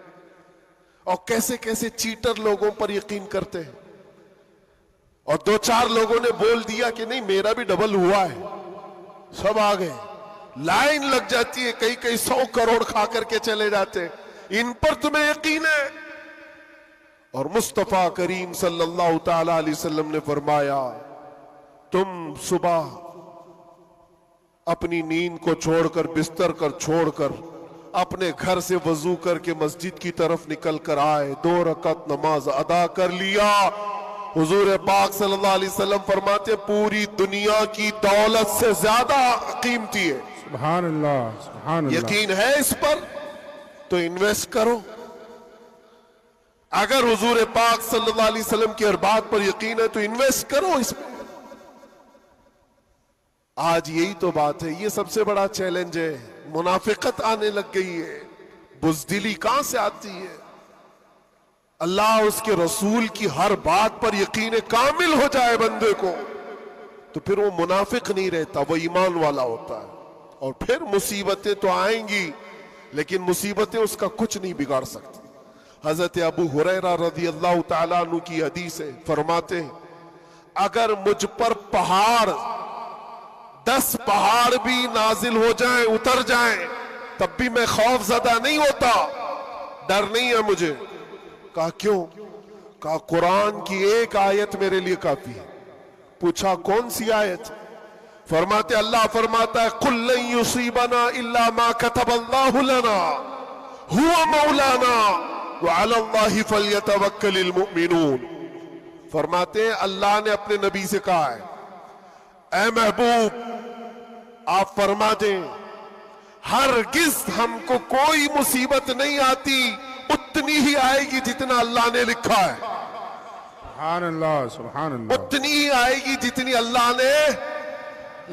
اور کیسے کیسے چیٹر لوگوں پر یقین کرتے ہیں، اور 2-4 لوگوں نے بول دیا کہ نہیں میرا بھی ڈبل ہوا ہے، سب آ گئے، لائن لگ جاتی ہے، کئی 100 کروڑ کھا کر کے چلے جاتے، ان پر تمہیں یقین ہے؟ اور مصطفیٰ کریم صلی اللہ تعالی علیہ وسلم نے فرمایا تم صبح اپنی نیند کو چھوڑ کر، بستر کر چھوڑ کر، اپنے گھر سے وضو کر کے مسجد کی طرف نکل کر آئے، 2 رکعت نماز ادا کر لیا، حضور پاک صلی اللہ علیہ وسلم فرماتے پوری دنیا کی دولت سے زیادہ قیمتی ہے۔ سبحان اللہ، سبحان اللہ۔ یقین ہے اس پر تو انویسٹ کرو، اگر حضور پاک صلی اللہ علیہ وسلم کی ہر بات پر یقین ہے تو انویسٹ کرو اس پر۔ آج یہی تو بات ہے، یہ سب سے بڑا چیلنج ہے، منافقت آنے لگ گئی ہے، بزدلی کہاں سے آتی ہے؟ اللہ اس کے رسول کی ہر بات پر یقین کامل ہو جائے بندے کو تو پھر وہ منافق نہیں رہتا، وہ ایمان والا ہوتا ہے، اور پھر مصیبتیں تو آئیں گی لیکن مصیبتیں اس کا کچھ نہیں بگاڑ سکتی۔ حضرت ابو ہریرہ رضی اللہ تعالیٰ عنہ کی حدیث ہے، فرماتے ہیں اگر مجھ پر 10 پہاڑ بھی نازل ہو جائیں، اتر جائیں، تب بھی میں خوف زدہ نہیں ہوتا، ڈر نہیں ہے مجھے۔ کہا کیوں؟ کہا قرآن کی ایک آیت میرے لیے کافی ہے۔ پوچھا کون سی آیت؟ فرماتے اللہ فرماتا ہے قُلْ لَن يُصِيبَنَا إِلَّا مَا كَتَبَ اللَّهُ لَنَا هُوَ مَوْلَانَا وَعَلَى اللَّهِ فَلْيَتَوَكَّلِ الْمُؤْمِنُونَ۔ فرماتے ہیں اللہ نے اپنے نبی سے کہا ہے اے محبوب آپ فرما دیں ہرگز ہم کو کوئی مصیبت نہیں آتی، اتنی ہی آئے گی جتنا اللہ نے لکھا ہے، سبحان اللہ، سبحان اللہ۔ اتنی ہی آئے گی جتنی اللہ نے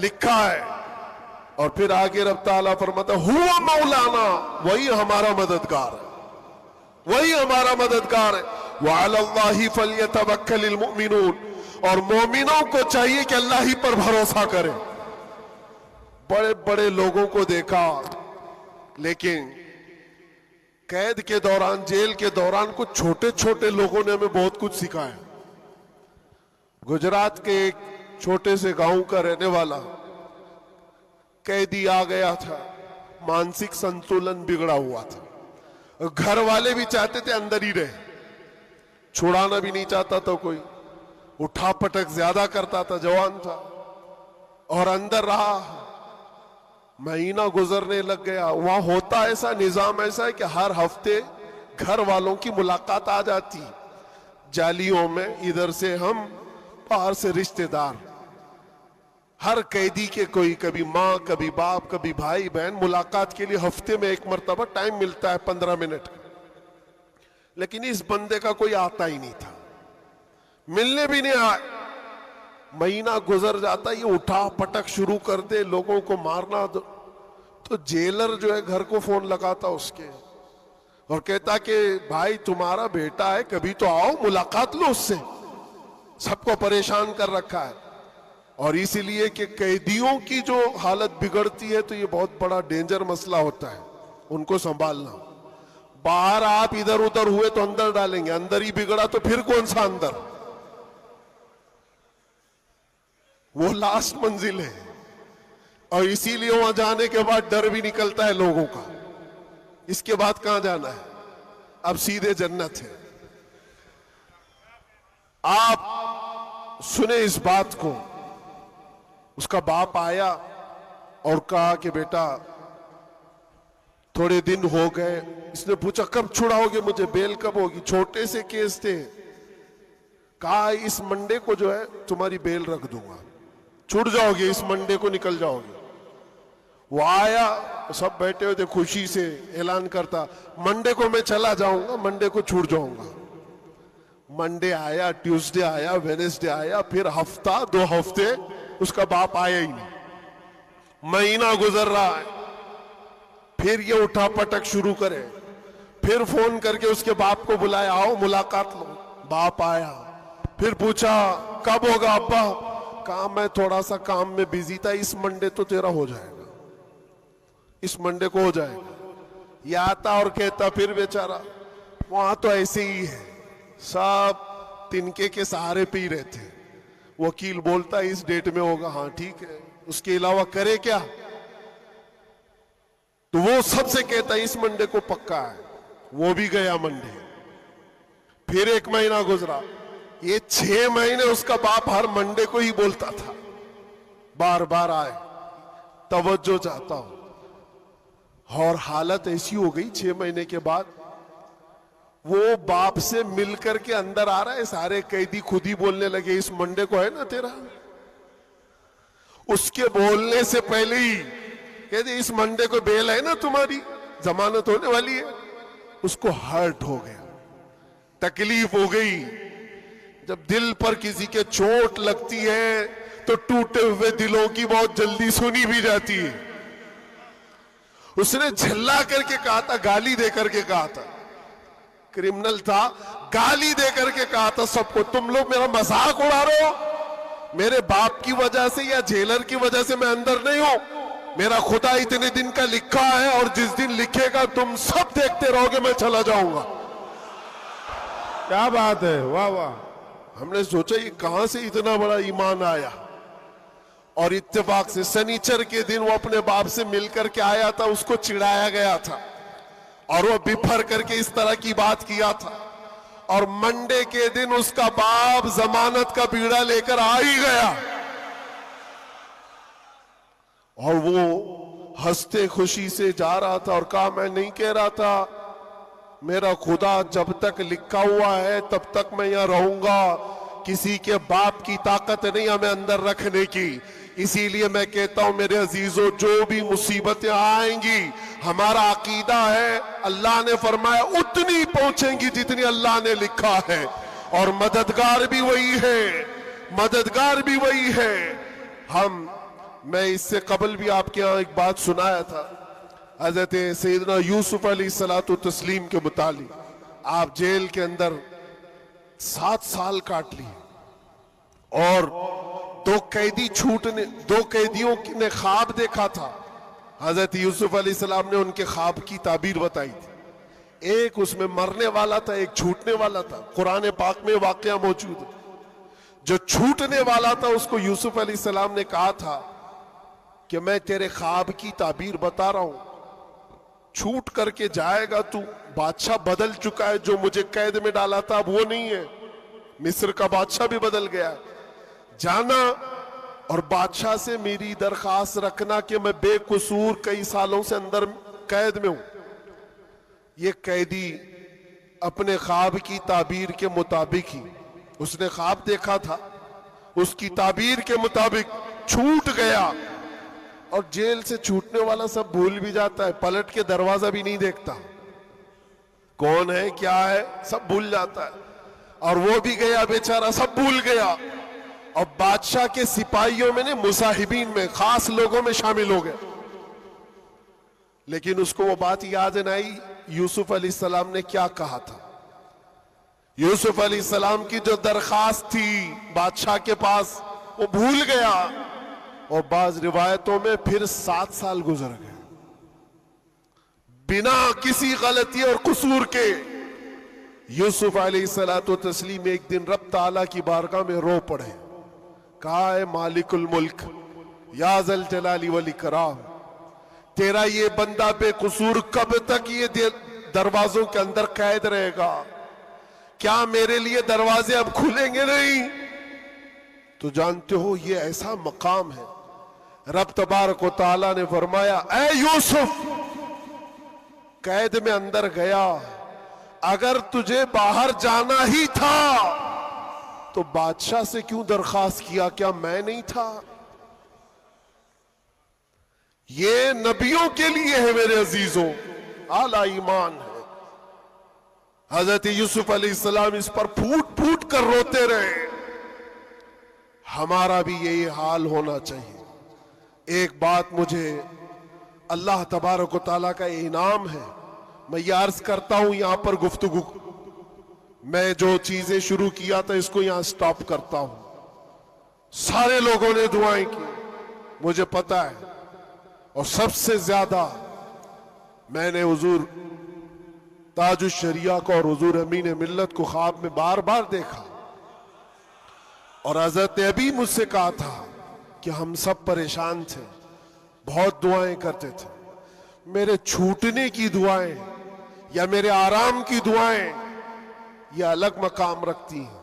لکھا ہے۔ اور پھر آگے رب تعالیٰ فرماتا ہے ہوا مولانا، وہی ہمارا مددگار ہے، وہی ہمارا مددگار ہے۔ وَعَلَى اللَّهِ فَلْيَتَوَكَّلِ الْمُؤْمِنُونَ، اور مومنوں کو چاہیے کہ اللہ ہی پر بھروسہ کریں۔ بڑے بڑے لوگوں کو دیکھا لیکن قید کے دوران، جیل کے دوران کچھ چھوٹے چھوٹے لوگوں نے ہمیں بہت کچھ سکھایا۔ گجرات کے ایک چھوٹے سے گاؤں کا رہنے والا قیدی آ گیا تھا، مانسک سنتولن بگڑا ہوا تھا، گھر والے بھی چاہتے تھے اندر ہی رہے، چھڑانا بھی نہیں چاہتا تھا کوئی، اٹھا پٹک زیادہ کرتا تھا، جوان تھا، اور اندر رہا، مہینہ گزرنے لگ گیا۔ وہاں ہوتا ایسا، نظام ایسا ہے کہ ہر ہفتے گھر والوں کی ملاقات آ جاتی، جالیوں میں، ادھر سے ہم، باہر سے رشتہ دار، ہر قیدی کے کوئی، کبھی ماں، کبھی باپ، کبھی بھائی بہن، ملاقات کے لیے ہفتے میں 1 مرتبہ ٹائم ملتا ہے 15 منٹ۔ لیکن اس بندے کا کوئی آتا ہی نہیں تھا، ملنے بھی نہیں آئے۔ مہینہ گزر جاتا، یہ اٹھا پٹک شروع کر دے، لوگوں کو مارنا، تو جیلر جو ہے گھر کو فون لگاتا اس کے اور کہتا کہ بھائی تمہارا بیٹا ہے، کبھی تو آؤ ملاقات لو اس سے، سب کو پریشان کر رکھا ہے۔ اور اسی لیے کہ قیدیوں کی جو حالت بگڑتی ہے تو یہ بہت بڑا ڈینجر مسئلہ ہوتا ہے، ان کو سنبھالنا۔ باہر آپ ادھر ادھر ہوئے تو اندر ڈالیں گے، اندر ہی بگڑا تو پھر کون سا اندر، وہ لاسٹ منزل ہے۔ اور اسی لیے وہاں جانے کے بعد ڈر بھی نکلتا ہے لوگوں کا، اس کے بعد کہاں جانا ہے، اب سیدھے جنت ہے۔ آپ سنیں اس بات کو. اس کا باپ آیا اور کہا کہ بیٹا تھوڑے دن ہو گئے. اس نے پوچھا کب چھڑاؤ گے مجھے, بیل کب ہوگی؟ چھوٹے سے کیس تھے. کہا اس منڈے کو جو ہے تمہاری بیل رکھ دوں گا, چھڑ جاؤ گے, اس منڈے کو نکل جاؤ گے. وہ آیا, سب بیٹھے ہوئے تھے, خوشی سے اعلان کرتا منڈے کو میں چلا جاؤں گا, منڈے کو چھوڑ جاؤں گا. منڈے آیا, ٹیوزڈے آیا, وینسڈے آیا, پھر ہفتہ 2 ہفتے اس کا باپ آیا ہی نہیں. مہینہ گزر رہا ہے, پھر یہ اٹھا پٹک شروع کرے. پھر فون کر کے اس کے باپ کو بلایا, آؤ ملاقات لو. باپ آیا, پھر پوچھا کب ہوگا ابا؟ کہا میں تھوڑا سا کام میں بیزی تھا, اس منڈے تو تیرا ہو جائے گا, اس منڈے کو ہو جائے گا. یہ آتا اور کہتا پھر بیچارہ. وہاں تو ایسے ہی ہے, سب تنکے کے سہارے پہ ہی رہتے. وکیل بولتا اس ڈیٹ میں ہوگا, ہاں ٹھیک ہے, اس کے علاوہ کرے کیا؟ تو وہ سب سے کہتا اس منڈے کو پکا ہے. وہ بھی گیا منڈے. پھر 1 مہینہ گزرا. یہ 6 مہینے اس کا باپ ہر منڈے کو ہی بولتا تھا, بار بار آئے, توجہ چاہتا ہوں. اور حالت ایسی ہو گئی 6 مہینے کے بعد وہ باپ سے مل کر کے اندر آ رہا ہے, سارے قیدی خود ہی بولنے لگے اس منڈے کو ہے نا تیرا. اس کے بولنے سے پہلے ہی کہتے اس منڈے کو بیل ہے نا تمہاری, ضمانت ہونے والی ہے. اس کو ہرٹ ہو گیا, تکلیف ہو گئی. جب دل پر کسی کے چوٹ لگتی ہے تو ٹوٹے ہوئے دلوں کی بہت جلدی سنی بھی جاتی ہے. اس نے جھلا کر کے کہا تھا, گالی دے کر کے کہا تھا, کرمنل تھا, گالی دے کر کے کہا تھا سب کو, تم لوگ میرا مذاق اڑا رہے ہو, میرے باپ کی وجہ سے یا جیلر کی وجہ سے میں اندر نہیں ہوں. میرا خدا اتنے دن کا لکھا ہے, اور جس دن لکھے گا تم سب دیکھتے رہو گے, میں چلا جاؤں گا. کیا بات ہے, واہ واہ. ہم نے سوچا یہ کہاں سے اتنا بڑا ایمان آیا. اور اتفاق سے سنیچر کے دن وہ اپنے باپ سے مل کر کے آیا تھا, اس کو چڑھایا گیا تھا اور وہ بپھر کر کے اس طرح کی بات کیا تھا. اور منڈے کے دن اس کا باپ ضمانت کا بیڑا لے کر آ ہی گیا, اور وہ ہنستے خوشی سے جا رہا تھا. اور کہا میں نہیں کہہ رہا تھا, میرا خدا جب تک لکھا ہوا ہے تب تک میں یہاں رہوں گا, کسی کے باپ کی طاقت نہیں ہمیں اندر رکھنے کی. اسی لیے میں کہتا ہوں میرے عزیزوں, جو بھی مصیبتیں آئیں گی, ہمارا عقیدہ ہے اللہ نے فرمایا اتنی پہنچیں گی جتنی اللہ نے لکھا ہے, اور مددگار بھی وہی ہے, مددگار بھی وہی ہے. میں اس سے قبل بھی آپ کے ہاں ایک بات سنایا تھا, حضرت سیدنا یوسف علیہ الصلوۃ والتسلیم کے متعلق. آپ جیل کے اندر 7 سال کاٹ لیے, اور 2 قیدیوں نے خواب دیکھا تھا. حضرت یوسف علیہ السلام نے ان کے خواب کی تعبیر بتائی تھی. ایک اس میں مرنے والا تھا, ایک چھوٹنے والا تھا. قرآن پاک میں واقعہ موجود ہے. جو چھوٹنے والا تھا اس کو یوسف علیہ السلام نے کہا تھا کہ میں تیرے خواب کی تعبیر بتا رہا ہوں, چھوٹ کر کے جائے گا تو, بادشاہ بدل چکا ہے, جو مجھے قید میں ڈالا تھا اب وہ نہیں ہے, مصر کا بادشاہ بھی بدل گیا, جانا اور بادشاہ سے میری درخواست رکھنا کہ میں بے قصور کئی سالوں سے اندر قید میں ہوں. یہ قیدی اپنے خواب کی تعبیر کے مطابق ہی, اس نے خواب دیکھا تھا, اس کی تعبیر کے مطابق چھوٹ گیا. اور جیل سے چھوٹنے والا سب بھول بھی جاتا ہے, پلٹ کے دروازہ بھی نہیں دیکھتا, کون ہے کیا ہے سب بھول جاتا ہے. اور وہ بھی گیا بیچارہ, سب بھول گیا. اور بادشاہ کے سپاہیوں میں نے مصاحبین میں, خاص لوگوں میں شامل ہو گئے. لیکن اس کو وہ بات یاد نہ آئی یوسف علیہ السلام نے کیا کہا تھا. یوسف علیہ السلام کی جو درخواست تھی بادشاہ کے پاس وہ بھول گیا. اور بعض روایتوں میں پھر 7 سال گزر گئے بنا کسی غلطی اور قصور کے. یوسف علیہ الصلوۃ والتسلیم ایک دن رب تعالیٰ کی بارگاہ میں رو پڑے, کہا اے مالک الملک یا ذا الجلال والاکرام, تیرا یہ بندہ بے قصور کب تک یہ دروازوں کے اندر قید رہے گا؟ کیا میرے لیے دروازے اب کھلیں گے نہیں؟ تو جانتے ہو یہ ایسا مقام ہے. رب تبارک و تعالیٰ نے فرمایا اے یوسف قید میں اندر گیا, اگر تجھے باہر جانا ہی تھا تو بادشاہ سے کیوں درخواست کیا؟ کیا میں نہیں تھا؟ یہ نبیوں کے لیے ہے میرے عزیزوں, اعلی ایمان ہے. حضرت یوسف علیہ السلام اس پر پھوٹ پھوٹ کر روتے رہے. ہمارا بھی یہی حال ہونا چاہیے. ایک بات مجھے اللہ تبارک و تعالیٰ کا انعام ہے, میں یہ عرض کرتا ہوں یہاں پر گفتگو, میں جو چیزیں شروع کیا تھا اس کو یہاں سٹاپ کرتا ہوں. سارے لوگوں نے دعائیں کی, مجھے پتا ہے, اور سب سے زیادہ میں نے حضور تاج الشریعہ کو اور حضور امین ملت کو خواب میں بار بار دیکھا, اور حضرت نے ابھی مجھ سے کہا تھا کہ ہم سب پریشان تھے, بہت دعائیں کرتے تھے. میرے چھوٹنے کی دعائیں یا میرے آرام کی دعائیں یہ الگ مقام رکھتی ہیں,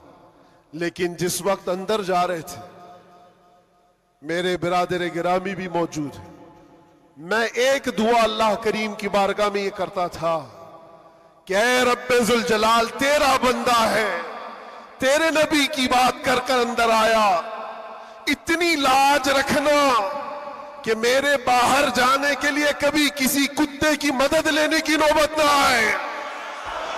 لیکن جس وقت اندر جا رہے تھے میرے برادر گرامی بھی موجود ہیں, میں ایک دعا اللہ کریم کی بارگاہ میں یہ کرتا تھا کہ اے رب ذوالجلال تیرا بندہ ہے, تیرے نبی کی بات کر کر اندر آیا, اتنی لاج رکھنا کہ میرے باہر جانے کے لیے کبھی کسی کتے کی مدد لینے کی نوبت نہ آئے.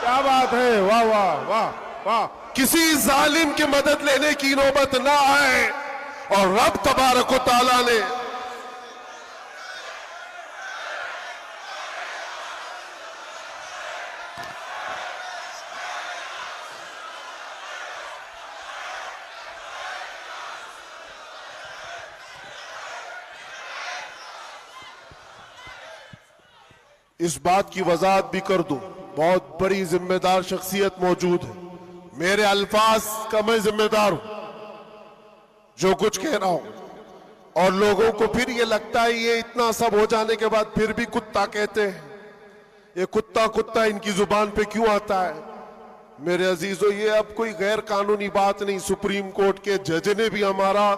کیا بات ہے, واہ واہ واہ واہ. کسی ظالم کی مدد لینے کی نوبت نہ آئے. اور رب تبارک و تعالیٰ نے اس بات کی وضاحت بھی کر دوں, بہت بڑی ذمہ دار شخصیت موجود ہے, میرے الفاظ کا میں ذمہ دار ہوں جو کچھ کہہ رہا ہوں. اور لوگوں کو پھر یہ لگتا ہے یہ اتنا سب ہو جانے کے بعد پھر بھی کتا کہتے ہیں, یہ کتا کتا ان کی زبان پہ کیوں آتا ہے؟ میرے عزیزو یہ اب کوئی غیر قانونی بات نہیں. سپریم کورٹ کے جج نے بھی ہمارا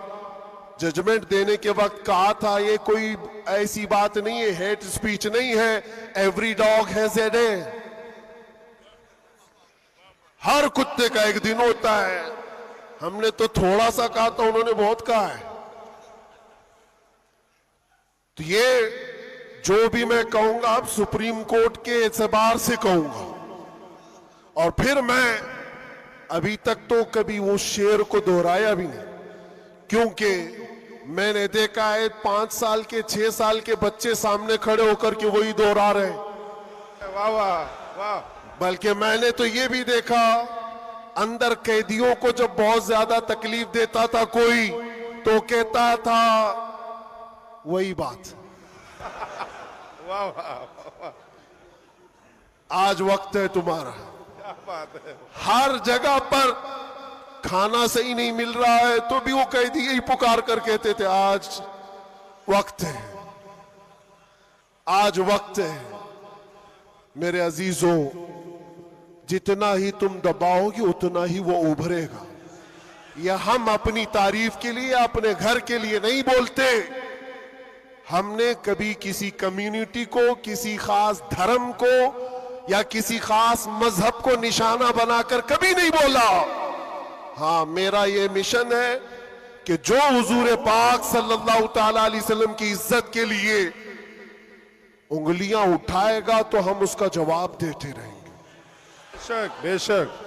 ججمنٹ دینے کے وقت کہا تھا یہ کوئی ایسی بات نہیں ہے, ہیٹ سپیچ نہیں ہے. Every dog has a day, ہر کتے کا ایک دن ہوتا ہے. ہم نے تو تھوڑا سا کہا تھا, انہوں نے بہت کہا ہے. تو یہ جو بھی میں کہوں گا اب سپریم کورٹ کے اعتبار سے کہوں گا, اور پھر میں ابھی تک تو کبھی وہ شعر کو دہرایا بھی نہیں, کیونکہ میں نے دیکھا ہے 5 سال کے 6 سال کے بچے سامنے کھڑے ہو کر کے وہی دہرا رہے ہیں. واہ واہ واہ. بلکہ میں نے تو یہ بھی دیکھا اندر قیدیوں کو جب بہت زیادہ تکلیف دیتا تھا کوئی تو کہتا تھا وہی بات. واہ واہ. آج وقت ہے تمہارا, کیا بات ہے. ہر جگہ پر کھانا صحیح نہیں مل رہا ہے تو بھی وہ قیدی یہی پکار کر کہتے تھے آج وقت ہے, آج وقت ہے. میرے عزیزوں جتنا ہی تم دباؤ گے اتنا ہی وہ ابھرے گا. یہ ہم اپنی تعریف کے لیے اپنے گھر کے لیے نہیں بولتے, ہم نے کبھی کسی کمیونٹی کو, کسی خاص دھرم کو یا کسی خاص مذہب کو نشانہ بنا کر کبھی نہیں بولا. ہاں میرا یہ مشن ہے کہ جو حضور پاک صلی اللہ تعالی علیہ وسلم کی عزت کے لیے انگلیاں اٹھائے گا تو ہم اس کا جواب دیتے رہیں گے. بے شک بے شک.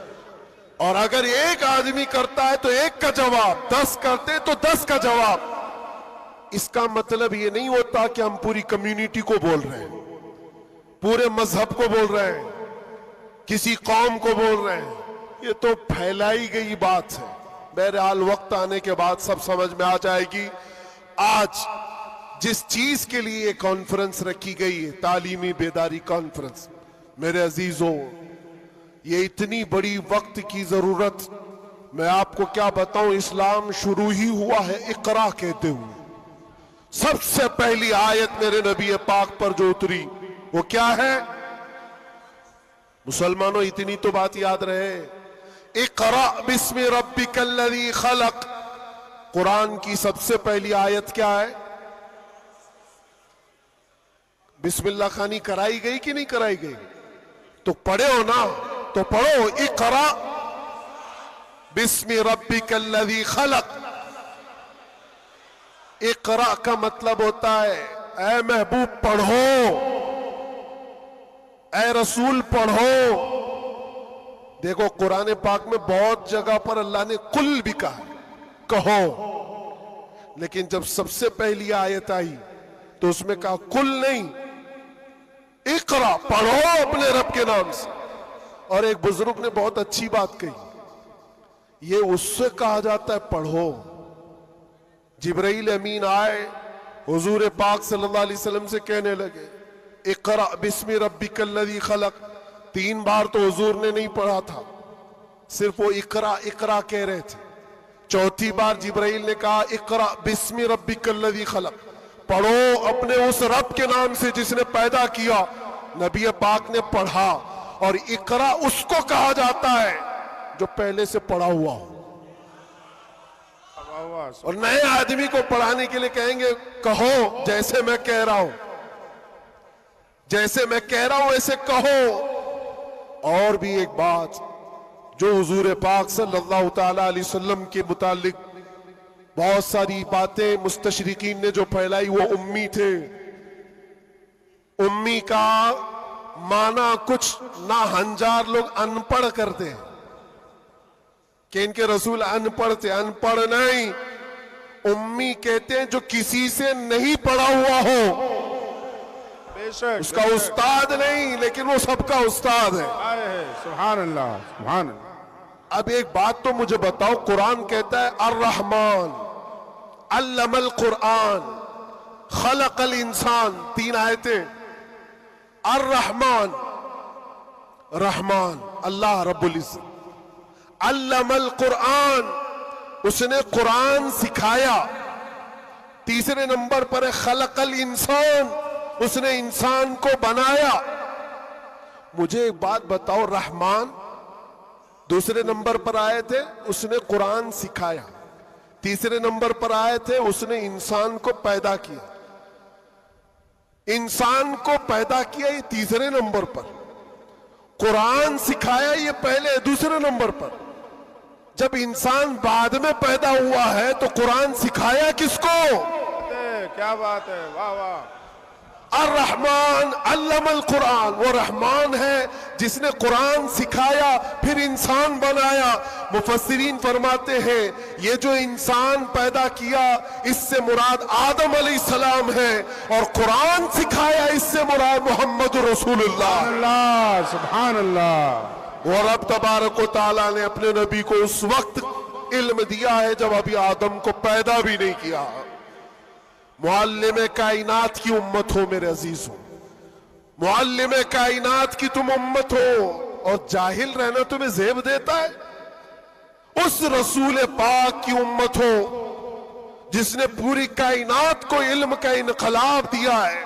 اور اگر ایک آدمی کرتا ہے تو ایک کا جواب, 10 کرتے تو 10 کا جواب. اس کا مطلب یہ نہیں ہوتا کہ ہم پوری کمیونٹی کو بول رہے ہیں, پورے مذہب کو بول رہے ہیں, کسی قوم کو بول رہے ہیں. یہ تو پھیلائی گئی بات ہے. بہرحال وقت آنے کے بعد سب سمجھ میں آ جائے گی. آج جس چیز کے لیے یہ کانفرنس رکھی گئی ہے, تعلیمی بیداری کانفرنس, میرے عزیزوں یہ اتنی بڑی وقت کی ضرورت, میں آپ کو کیا بتاؤں. اسلام شروع ہی ہوا ہے اقرا کہتے ہوئے. سب سے پہلی آیت میرے نبی پاک پر جو اتری وہ کیا ہے؟ مسلمانوں اتنی تو بات یاد رہے, اقرأ بسم ربک الذی خلق. قرآن کی سب سے پہلی آیت کیا ہے؟ بسم اللہ خانی کرائی گئی کہ نہیں کرائی گئی؟ تو پڑھے ہو نا، تو پڑھو اقرأ بسم ربک الذی خلق. اقرأ کا مطلب ہوتا ہے اے محبوب پڑھو، اے رسول پڑھو. دیکھو قرآن پاک میں بہت جگہ پر اللہ نے قل بھی کہا، کہو، لیکن جب سب سے پہلی آیت آئی تو اس میں کہا قل نہیں، اقرأ، پڑھو اپنے رب کے نام سے. اور ایک بزرگ نے بہت اچھی بات کہی، یہ اس سے کہا جاتا ہے پڑھو. جبرائیل امین آئے حضور پاک صلی اللہ علیہ وسلم سے کہنے لگے اقرأ بسم ربک الذی خلق. 3 بار تو حضور نے نہیں پڑھا تھا، صرف وہ اقرأ اقرأ کہہ رہے تھے. 4تھی بار جبرائیل نے کہا اقرأ بسم ربک الذی خلق، پڑھو اپنے اس رب کے نام سے جس نے پیدا کیا. نبی پاک نے پڑھا. اور اقرأ اس کو کہا جاتا ہے جو پہلے سے پڑھا ہوا ہو. اور نئے آدمی کو پڑھانے کے لیے کہیں گے کہو جیسے میں کہہ رہا ہوں، جیسے میں کہہ رہا ہوں ایسے کہو. اور بھی ایک بات جو حضور پاک صلی اللہ تعالی علیہ وسلم کے متعلق بہت ساری باتیں مستشرقین نے جو پھیلائی، وہ امی تھے. امی کا معنی کچھ نہ ہنجار لوگ ان پڑھ کرتے ہیں کہ ان کے رسول ان پڑھ تھے. ان پڑھ نہیں، امی کہتے ہیں جو کسی سے نہیں پڑھا ہوا ہو. اس کا استاد نہیں لیکن وہ سب کا استاد ہے. سبحان اللہ سبحان اللہ. اب ایک بات تو مجھے بتاؤ، قرآن کہتا ہے الرحمن علم القرآن خلق الانسان، 3 آیتیں. الرحمن، رحمان اللہ رب العزت، علم القرآن، اس نے قرآن سکھایا. تیسرے نمبر پر ہے خلق الانسان، اس نے انسان کو بنایا. مجھے ایک بات بتاؤ، رحمان دوسرے نمبر پر آئے تھے، اس نے قرآن سکھایا. تیسرے نمبر پر آئے تھے، اس نے انسان کو پیدا کیا. انسان کو پیدا کیا یہ تیسرے نمبر پر، قرآن سکھایا یہ پہلے دوسرے نمبر پر. جب انسان بعد میں پیدا ہوا ہے تو قرآن سکھایا کس کو؟ کیا بات ہے، واہ واہ. الرحمن علم القرآن، وہ رحمان ہے جس نے قرآن سکھایا پھر انسان بنایا. مفسرین فرماتے ہیں یہ جو انسان پیدا کیا اس سے مراد آدم علیہ السلام ہے، اور قرآن سکھایا اس سے مراد محمد رسول اللہ. سبحان اللہ. اور رب تبارک و تعالیٰ نے اپنے نبی کو اس وقت علم دیا ہے جب ابھی آدم کو پیدا بھی نہیں کیا. معلم کائنات کی امت ہو میرے عزیزوں، معلم کائنات کی تم امت ہو، اور جاہل رہنا تمہیں زیب دیتا ہے. اس رسول پاک کی امت ہو جس نے پوری کائنات کو علم کا انقلاب دیا ہے.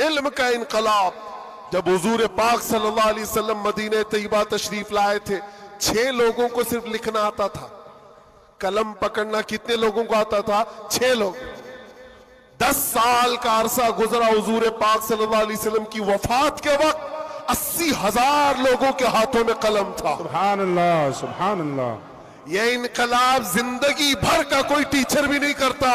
علم کا انقلاب. جب حضور پاک صلی اللہ علیہ وسلم مدینہ طیبہ تشریف لائے تھے، 6 لوگوں کو صرف لکھنا آتا تھا. قلم پکڑنا کتنے لوگوں کو آتا تھا؟ 6 لوگ. 10 سال کا عرصہ گزرا حضور پاک صلی اللہ علیہ وسلم کی وفات کے وقت 80,000 لوگوں کے ہاتھوں میں قلم تھا. سبحان اللہ سبحان اللہ. یہ انقلاب زندگی بھر کا کوئی ٹیچر بھی نہیں کرتا.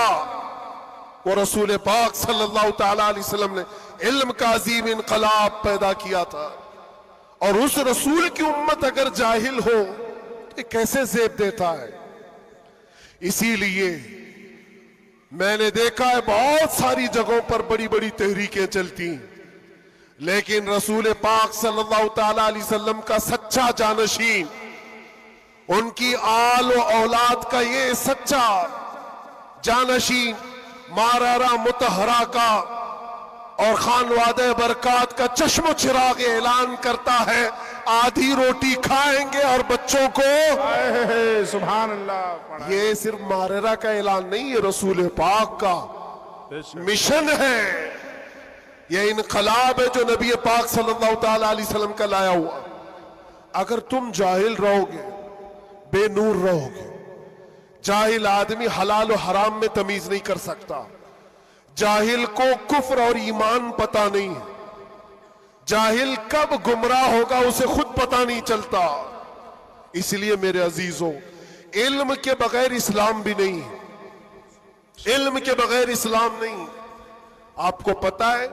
وہ رسول پاک صلی اللہ تعالی علیہ وسلم نے علم کا عظیم انقلاب پیدا کیا تھا. اور اس رسول کی امت اگر جاہل ہو تو کیسے زیب دیتا ہے. اسی لیے میں نے دیکھا ہے بہت ساری جگہوں پر بڑی بڑی تحریکیں چلتی ہیں، لیکن رسول پاک صلی اللہ تعالی علیہ وسلم کا سچا جانشین، ان کی آل و اولاد کا یہ سچا جانشین مارارہ متحرہ کا اور خانوادہ برکات کا چشم و چراغ اعلان کرتا ہے آدھی روٹی کھائیں گے اور بچوں کو. سبحان اللہ. یہ صرف مارارہ کا اعلان نہیں، یہ رسول پاک کا مشن ہے. یہ انقلاب ہے جو نبی پاک صلی اللہ تعالی علیہ وسلم کا لایا ہوا. اگر تم جاہل رہو گے بے نور رہو گے. جاہل آدمی حلال و حرام میں تمیز نہیں کر سکتا. جاہل کو کفر اور ایمان پتہ نہیں ہے. جاہل کب گمراہ ہوگا اسے خود پتہ نہیں چلتا. اس لیے میرے عزیزوں، علم کے بغیر اسلام بھی نہیں ہے. علم کے بغیر اسلام نہیں. آپ کو پتہ ہے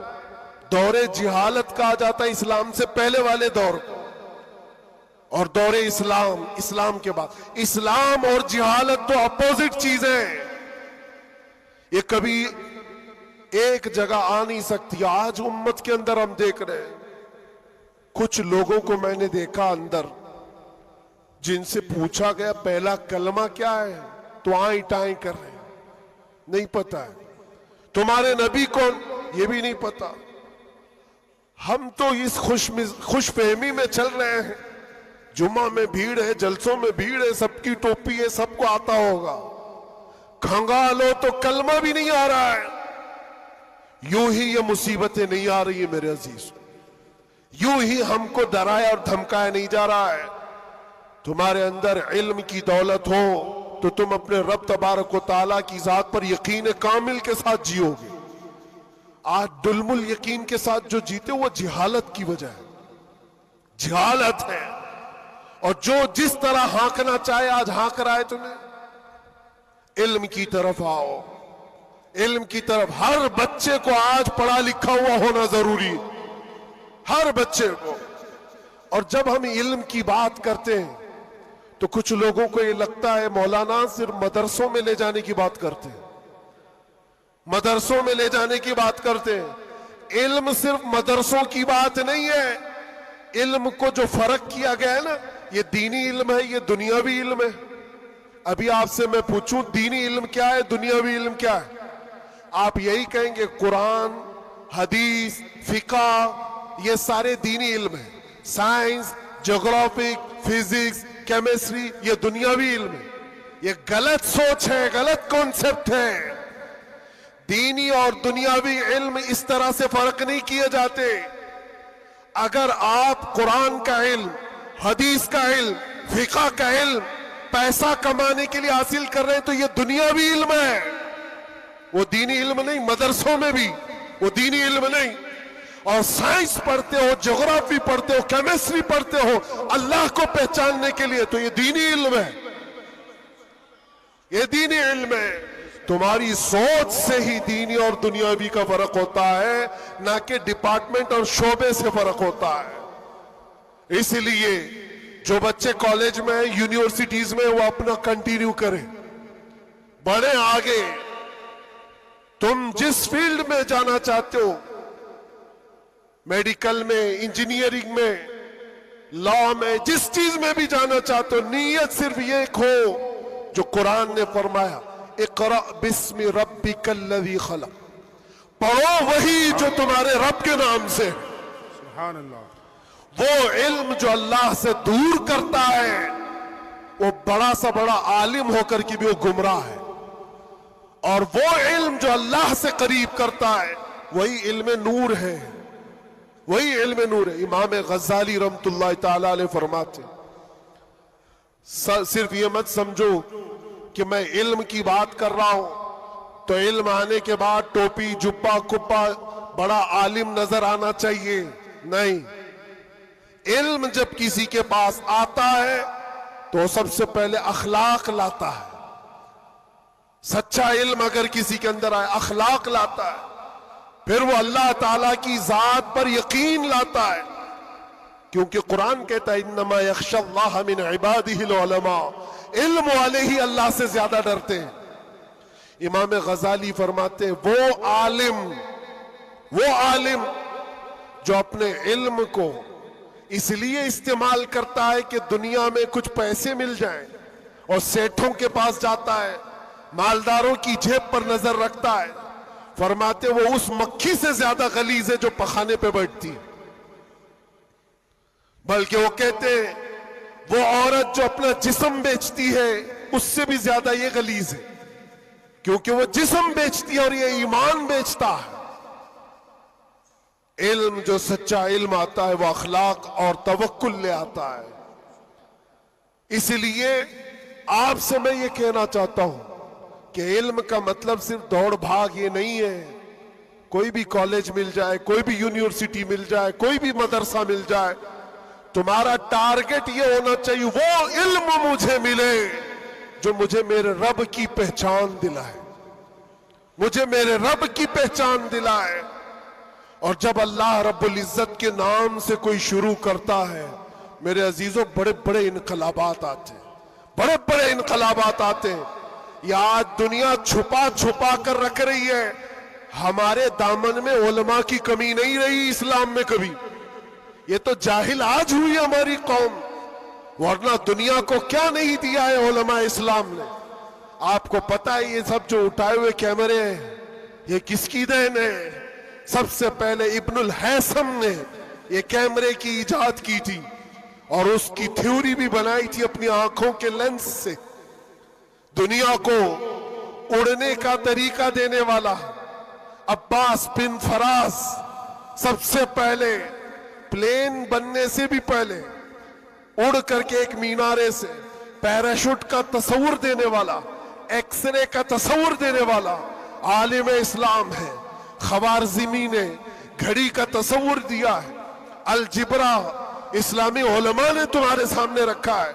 دور جہالت کہا جاتا ہے اسلام سے پہلے والے دور کو، اور دور اسلام، اسلام کے بعد. اسلام اور جہالت تو اپوزٹ چیزیں ہیں. یہ کبھی ایک جگہ آ نہیں سکتی. آج امت کے اندر ہم دیکھ رہے ہیں کچھ لوگوں کو میں نے دیکھا اندر، جن سے پوچھا گیا پہلا کلمہ کیا ہے تو آئیں ٹائیں کر رہے ہیں. نہیں پتا ہے. تمہارے نبی کون، یہ بھی نہیں پتا. ہم تو اس خوش فہمی میں چل رہے ہیں جمعہ میں بھیڑ ہے، جلسوں میں بھیڑ ہے، سب کی ٹوپی ہے، سب کو آتا ہوگا. کھنگالو تو کلمہ بھی نہیں آ رہا ہے. یوں ہی یہ مصیبتیں نہیں آ رہی ہیں میرے عزیز. یوں ہی ہم کو ڈرایا اور دھمکایا نہیں جا رہا ہے. تمہارے اندر علم کی دولت ہو تو تم اپنے رب تبارک و تعالیٰ کی ذات پر یقین کامل کے ساتھ جیو گے. آج دلم الیقین کے ساتھ جو جیتے وہ جہالت کی وجہ ہے. جہالت ہے. اور جو جس طرح ہانکنا چاہے آج ہانک رہا ہے تمہیں. علم کی طرف آؤ. علم کی طرف. ہر بچے کو آج پڑھا لکھا ہوا ہونا ضروری ہے. ہر بچے کو. اور جب ہم علم کی بات کرتے ہیں تو کچھ لوگوں کو یہ لگتا ہے مولانا صرف مدرسوں میں لے جانے کی بات کرتے ہیں. مدرسوں میں لے جانے کی بات کرتے ہیں. علم صرف مدرسوں کی بات نہیں ہے. علم کو جو فرق کیا گیا ہے نا، یہ دینی علم ہے، یہ دنیاوی علم ہے. ابھی آپ سے میں پوچھوں دینی علم کیا ہے، دنیاوی علم کیا ہے، آپ یہی کہیں گے قرآن، حدیث، فقہ، یہ سارے دینی علم ہیں. سائنس، جغرافی، فزکس، کیمسٹری، یہ دنیاوی علم ہے. یہ غلط سوچ ہے، غلط کانسیپٹ ہے. دینی اور دنیاوی علم اس طرح سے فرق نہیں کیے جاتے. اگر آپ قرآن کا علم، حدیث کا علم، فقہ کا علم پیسہ کمانے کے لیے حاصل کر رہے ہیں تو یہ دنیاوی علم ہے، وہ دینی علم نہیں. مدرسوں میں بھی وہ دینی علم نہیں. اور سائنس پڑھتے ہو، جغرافی پڑھتے ہو، کیمسٹری پڑھتے ہو اللہ کو پہچاننے کے لیے تو یہ دینی علم ہے. یہ دینی علم ہے. تمہاری سوچ سے ہی دینی اور دنیاوی کا فرق ہوتا ہے، نہ کہ ڈپارٹمنٹ اور شعبے سے فرق ہوتا ہے. اس لیے جو بچے کالج میں ہیں، یونیورسٹیز میں، وہ اپنا کنٹینیو کریں، بڑھیں آگے. تم جس فیلڈ میں جانا چاہتے ہو، میڈیکل میں، انجینئرنگ میں، لا میں، جس چیز میں بھی جانا چاہتے ہو، نیت صرف یہ ہو جو قرآن نے فرمایا اقرأ بسم ربک الذی خلق. پڑھو وہی جو تمہارے رب کے نام سے. سبحان اللہ. وہ علم جو اللہ سے دور کرتا ہے وہ بڑا سا بڑا عالم ہو کر کے بھی وہ گمراہ ہے. اور وہ علم جو اللہ سے قریب کرتا ہے وہی علم نور ہے. وہی علم نور ہے. امام غزالی رحمت اللہ تعالی علیہ فرماتے صرف یہ مت سمجھو کہ میں علم کی بات کر رہا ہوں تو علم آنے کے بعد ٹوپی، جبہ، کپا، بڑا عالم نظر آنا چاہیے. نہیں. علم جب کسی کے پاس آتا ہے تو سب سے پہلے اخلاق لاتا ہے. سچا علم اگر کسی کے اندر آئے اخلاق لاتا ہے، پھر وہ اللہ تعالیٰ کی ذات پر یقین لاتا ہے. کیونکہ قرآن کہتا ہے انما یخشی اللہ من عبادہ العلماء. علم والے ہی اللہ سے زیادہ ڈرتے ہیں. امام غزالی فرماتے ہیں وہ عالم جو اپنے علم کو اس لیے استعمال کرتا ہے کہ دنیا میں کچھ پیسے مل جائیں اور سیٹھوں کے پاس جاتا ہے، مالداروں کی جیب پر نظر رکھتا ہے، فرماتے وہ اس مکھی سے زیادہ غلیظ ہے جو پخانے پہ بیٹھتی ہے. بلکہ وہ کہتے ہیں وہ عورت جو اپنا جسم بیچتی ہے اس سے بھی زیادہ یہ غلیظ ہے، کیونکہ وہ جسم بیچتی ہے اور یہ ایمان بیچتا ہے. علم جو سچا علم آتا ہے وہ اخلاق اور توکل لے آتا ہے. اس لیے آپ سے میں یہ کہنا چاہتا ہوں کہ علم کا مطلب صرف دوڑ بھاگ یہ نہیں ہے. کوئی بھی کالج مل جائے, کوئی بھی یونیورسٹی مل جائے, کوئی بھی مدرسہ مل جائے, تمہارا ٹارگٹ یہ ہونا چاہیے وہ علم مجھے ملے جو مجھے میرے رب کی پہچان دلائے, مجھے میرے رب کی پہچان دلائے. اور جب اللہ رب العزت کے نام سے کوئی شروع کرتا ہے میرے عزیزوں, بڑے بڑے انقلابات آتے ہیں, بڑے بڑے انقلابات آتے ہیں. یہ آج دنیا چھپا چھپا کر رکھ رہی ہے. ہمارے دامن میں علماء کی کمی نہیں رہی اسلام میں کبھی. یہ تو جاہل آج ہوئی ہماری قوم, ورنہ دنیا کو کیا نہیں دیا ہے علماء اسلام نے. آپ کو پتا ہے یہ سب جو اٹھائے ہوئے کیمرے ہیں یہ کس کی دین ہے؟ سب سے پہلے ابن الحیثم نے یہ کیمرے کی ایجاد کی تھی اور اس کی تھیوری بھی بنائی تھی اپنی آنکھوں کے لینس سے. دنیا کو اڑنے کا طریقہ دینے والا عباس بن فراز, سب سے پہلے پلین بننے سے بھی پہلے اڑ کر کے ایک مینارے سے پیراشوٹ کا تصور دینے والا, ایکس رے کا تصور دینے والا عالم اسلام ہے. خوارزمی نے گھڑی کا تصور دیا ہے. الجبرا اسلامی علماء نے تمہارے سامنے رکھا ہے.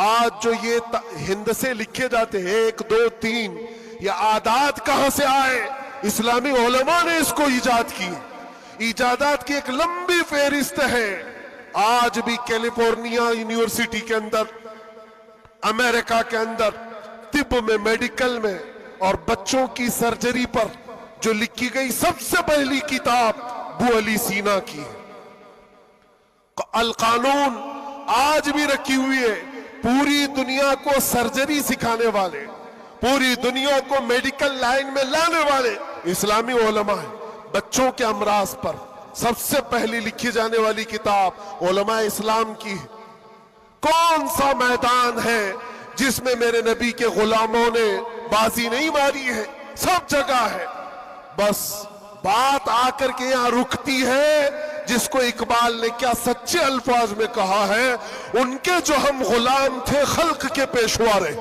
آج جو یہ ہند سے لکھے جاتے ہیں 1 2 3 یہ عادات کہاں سے آئے؟ اسلامی علماء نے اس کو ایجاد کی. ایجادات کی ایک لمبی فہرست ہے. آج بھی کیلیفورنیا یونیورسٹی کے اندر, امریکہ کے اندر طب میں, میڈیکل میں اور بچوں کی سرجری پر جو لکھی گئی سب سے پہلی کتاب ابو علی سینا کی ہے. القانون آج بھی رکھی ہوئی ہے. پوری دنیا کو سرجری سکھانے والے, پوری دنیا کو میڈیکل لائن میں لانے والے اسلامی علماء ہیں. بچوں کے امراض پر سب سے پہلی لکھی جانے والی کتاب علماء اسلام کی ہے. کون سا میدان ہے جس میں میرے نبی کے غلاموں نے بازی نہیں ماری ہے؟ سب جگہ ہے. بس بات آ کر کے یہاں رکتی ہے جس کو اقبال نے کیا سچے الفاظ میں کہا ہے, ان کے جو ہم غلام تھے خلق کے پیشوا رہے.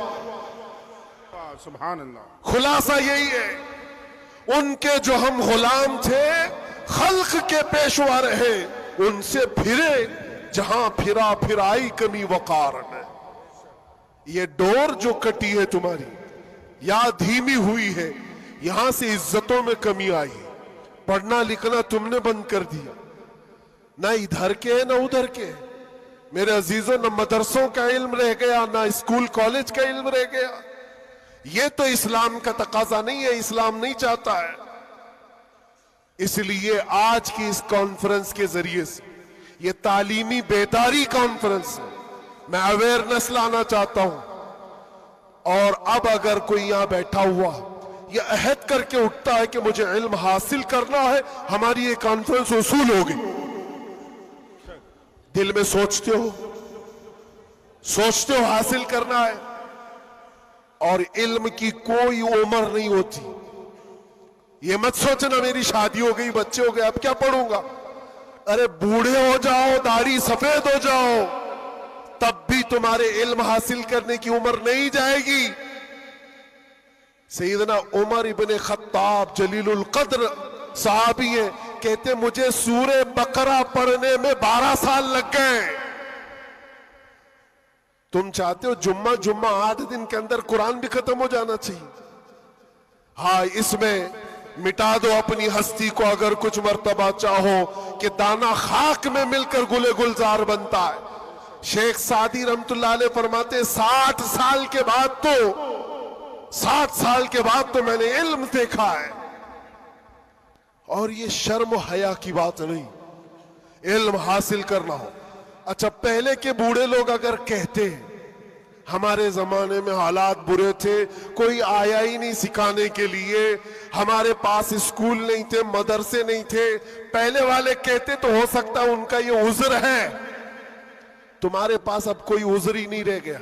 سبحان اللہ. خلاصہ یہی ہے, ان کے جو ہم غلام تھے خلق کے پیشوا رہے, ان سے پھرے جہاں پھرا پھرائی کمی وقار میں. یہ ڈور جو کٹی ہے تمہاری یا دھیمی ہوئی ہے, یہاں سے عزتوں میں کمی آئی. پڑھنا لکھنا تم نے بند کر دیا, نہ ادھر کے نہ ادھر کے. میرے عزیزوں, نہ مدرسوں کا علم رہ گیا, نہ اسکول کالج کا علم رہ گیا. یہ تو اسلام کا تقاضا نہیں ہے, اسلام نہیں چاہتا ہے. اس لیے آج کی اس کانفرنس کے ذریعے سے یہ تعلیمی بیداری کانفرنس ہے. میں اویئرنس لانا چاہتا ہوں. اور اب اگر کوئی یہاں بیٹھا ہوا یہ عہد کر کے اٹھتا ہے کہ مجھے علم حاصل کرنا ہے, ہماری یہ کانفرنس اصول ہوگی. دل میں سوچتے ہو حاصل کرنا ہے. اور علم کی کوئی عمر نہیں ہوتی. یہ مت سوچنا میری شادی ہو گئی, بچے ہو گئے, اب کیا پڑھوں گا. ارے بوڑھے ہو جاؤ, داڑھی سفید ہو جاؤ, تب بھی تمہارے علم حاصل کرنے کی عمر نہیں جائے گی. سیدنا عمر ابن خطاب جلیل القدر صحابی ہیں, کہتے مجھے سورہ بقرہ پڑھنے میں 12 سال لگ گئے. تم چاہتے ہو جمعہ آدھ دن کے اندر قرآن بھی ختم ہو جانا چاہیے. ہاں, اس میں مٹا دو اپنی ہستی کو اگر کچھ مرتبہ چاہو کہ دانا خاک میں مل کر گلے گلزار بنتا ہے. شیخ سعدی رحمت اللہ علیہ فرماتے 60 سال کے بعد تو میں نے علم دیکھا ہے. اور یہ شرم و حیا کی بات نہیں, علم حاصل کرنا ہو. اچھا, پہلے کے بوڑھے لوگ اگر کہتے ہیں ہمارے زمانے میں حالات برے تھے, کوئی آیا ہی نہیں سکھانے کے لیے, ہمارے پاس اسکول نہیں تھے, مدرسے نہیں تھے, پہلے والے کہتے تو ہو سکتا ان کا یہ عذر ہے. تمہارے پاس اب کوئی عذر ہی نہیں رہ گیا.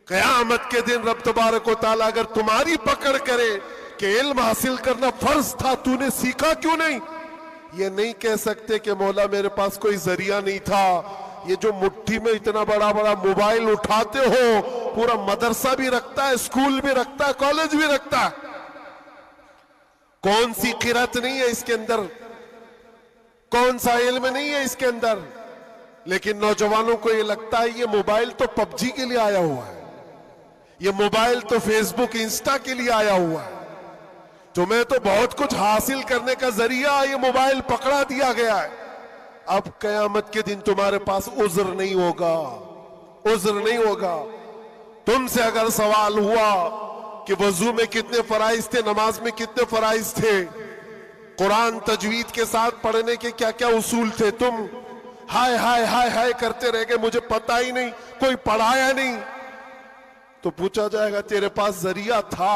قیامت کے دن رب تبارک و تعالیٰ اگر تمہاری پکڑ کرے کہ علم حاصل کرنا فرض تھا, تو نے سیکھا کیوں نہیں, یہ نہیں کہہ سکتے کہ مولا میرے پاس کوئی ذریعہ نہیں تھا. یہ جو مٹھی میں اتنا بڑا موبائل اٹھاتے ہو پورا مدرسہ بھی رکھتا ہے, اسکول بھی رکھتا ہے, کالج بھی رکھتا ہے. کون سی قرات نہیں ہے اس کے اندر, کون سا علم نہیں ہے اس کے اندر. لیکن نوجوانوں کو یہ لگتا ہے یہ موبائل تو پب جی کے لیے آیا ہوا ہے, یہ موبائل تو فیس بک انسٹا کے لیے آیا ہوا ہے, تمہیں تو بہت کچھ حاصل کرنے کا ذریعہ یہ موبائل پکڑا دیا گیا ہے. اب قیامت کے دن تمہارے پاس عذر نہیں ہوگا, عذر نہیں ہوگا. تم سے اگر سوال ہوا کہ وضو میں کتنے فرائض تھے, نماز میں کتنے فرائض تھے, قرآن تجوید کے ساتھ پڑھنے کے کیا کیا اصول تھے, تم ہائے ہائے ہائے ہائے کرتے رہ گئے, مجھے پتا ہی نہیں, کوئی پڑھایا نہیں. تو پوچھا جائے گا تیرے پاس ذریعہ تھا,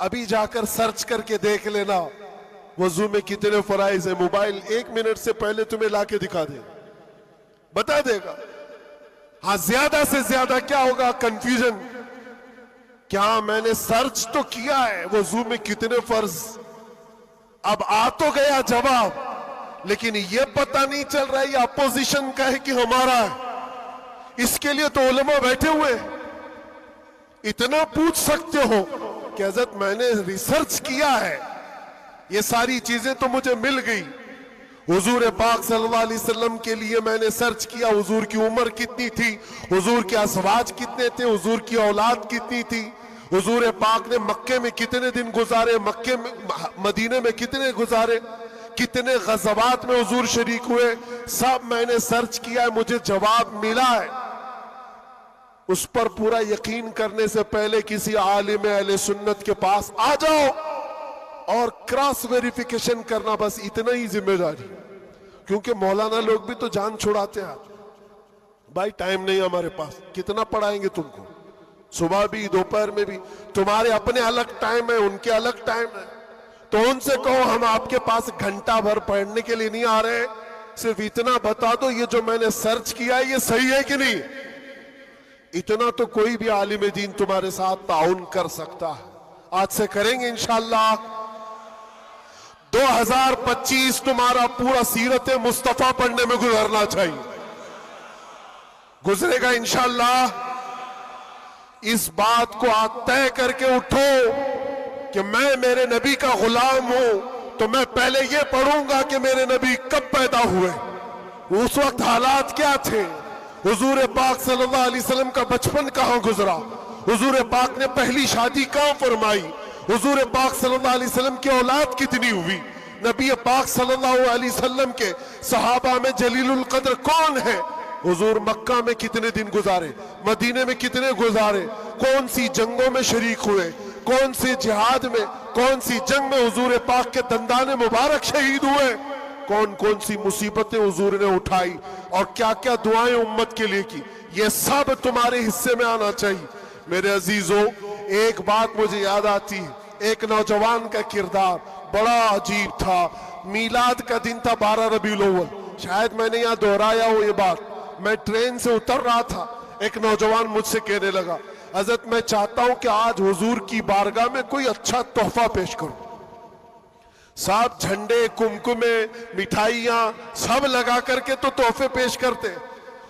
ابھی جا کر سرچ کر کے دیکھ لینا وضو میں کتنے فرائض ہیں. موبائل 1 منٹ سے پہلے تمہیں لا کے دکھا دے, بتا دے گا. ہاں زیادہ سے زیادہ کیا ہوگا, کنفیوژن. کیا میں نے سرچ تو کیا ہے وضو میں کتنے فرض, اب آ تو گیا جواب, لیکن یہ پتہ نہیں چل رہا یہ اپوزیشن کا ہے کہ ہمارا ہے. اس کے لیے تو علماء بیٹھے ہوئے. اتنا پوچھ سکتے ہو کہ حضرت میں نے ریسرچ کیا ہے, یہ ساری چیزیں تو مجھے مل گئی. حضور پاک صلی اللہ علیہ وسلم کے لیے میں نے سرچ کیا, حضور کی عمر کتنی تھی, حضور کے ازواج کتنے تھے, حضور کی اولاد کتنی تھی, حضور پاک نے مکے میں کتنے دن گزارے, مکے میں مدینے میں کتنے گزارے, کتنے غزوات میں حضور شریک ہوئے, سب میں نے سرچ کیا ہے, مجھے جواب ملا ہے. اس پر پورا یقین کرنے سے پہلے کسی عالم اہل سنت کے پاس آ جاؤ اور کراس ویریفیکیشن کرنا, بس اتنا ہی ذمہ داری. کیونکہ مولانا لوگ بھی تو جان چھڑاتے ہیں. بھائی ٹائم نہیں ہمارے پاس, کتنا پڑھائیں گے تم کو, صبح بھی دوپہر میں بھی, تمہارے اپنے الگ ٹائم ہے, ان کے الگ ٹائم ہے. تو ان سے کہو ہم آپ کے پاس گھنٹہ بھر پڑھنے کے لیے نہیں آ رہے, صرف اتنا بتا دو یہ جو میں نے سرچ کیا ہے یہ صحیح ہے کہ نہیں. اتنا تو کوئی بھی عالم دین تمہارے ساتھ تعاون کر سکتا ہے. آج سے کریں گے انشاءاللہ. 2025 تمہارا پورا سیرت مصطفیٰ پڑھنے میں گزرنا چاہیے, گزرے گا انشاءاللہ. اس بات کو آج طے کر کے اٹھو کہ میں میرے نبی کا غلام ہوں, تو میں پہلے یہ پڑھوں گا کہ میرے نبی کب پیدا ہوئے, اس وقت حالات کیا تھے, حضور پاک صلی اللہ علیہ وسلم کا بچپن کہاں گزرا, حضور پاک نے پہلی شادی کہاں فرمائی, حضور پاک صلی اللہ علیہ وسلم کی اولاد کتنی ہوئی, نبی پاک صلی اللہ علیہ وسلم کے صحابہ میں جلیل القدر کون ہے, حضور مکہ میں کتنے دن گزارے, مدینے میں کتنے گزارے, کون سی جنگوں میں شریک ہوئے, کون سی جہاد میں, کون سی جنگ میں حضور پاک کے دندان مبارک شہید ہوئے, کون کون سی مصیبتیں حضور نے اٹھائی, اور کیا کیا دعائیں امت کے لیے کی. یہ سب تمہارے حصے میں آنا چاہیے. میرے عزیزوں, ایک بات مجھے یاد آتی ہے, ایک نوجوان کا کردار بڑا عجیب تھا. میلاد کا دن تھا 12 ربیع الاول, شاید میں نے یہاں دہرایا ہو یہ بات. میں ٹرین سے اتر رہا تھا, ایک نوجوان مجھ سے کہنے لگا حضرت میں چاہتا ہوں کہ آج حضور کی بارگاہ میں کوئی اچھا تحفہ پیش کروں. سب جھنڈے, کمکمے, مٹھائیاں سب لگا کر کے تو تحفے پیش کرتے.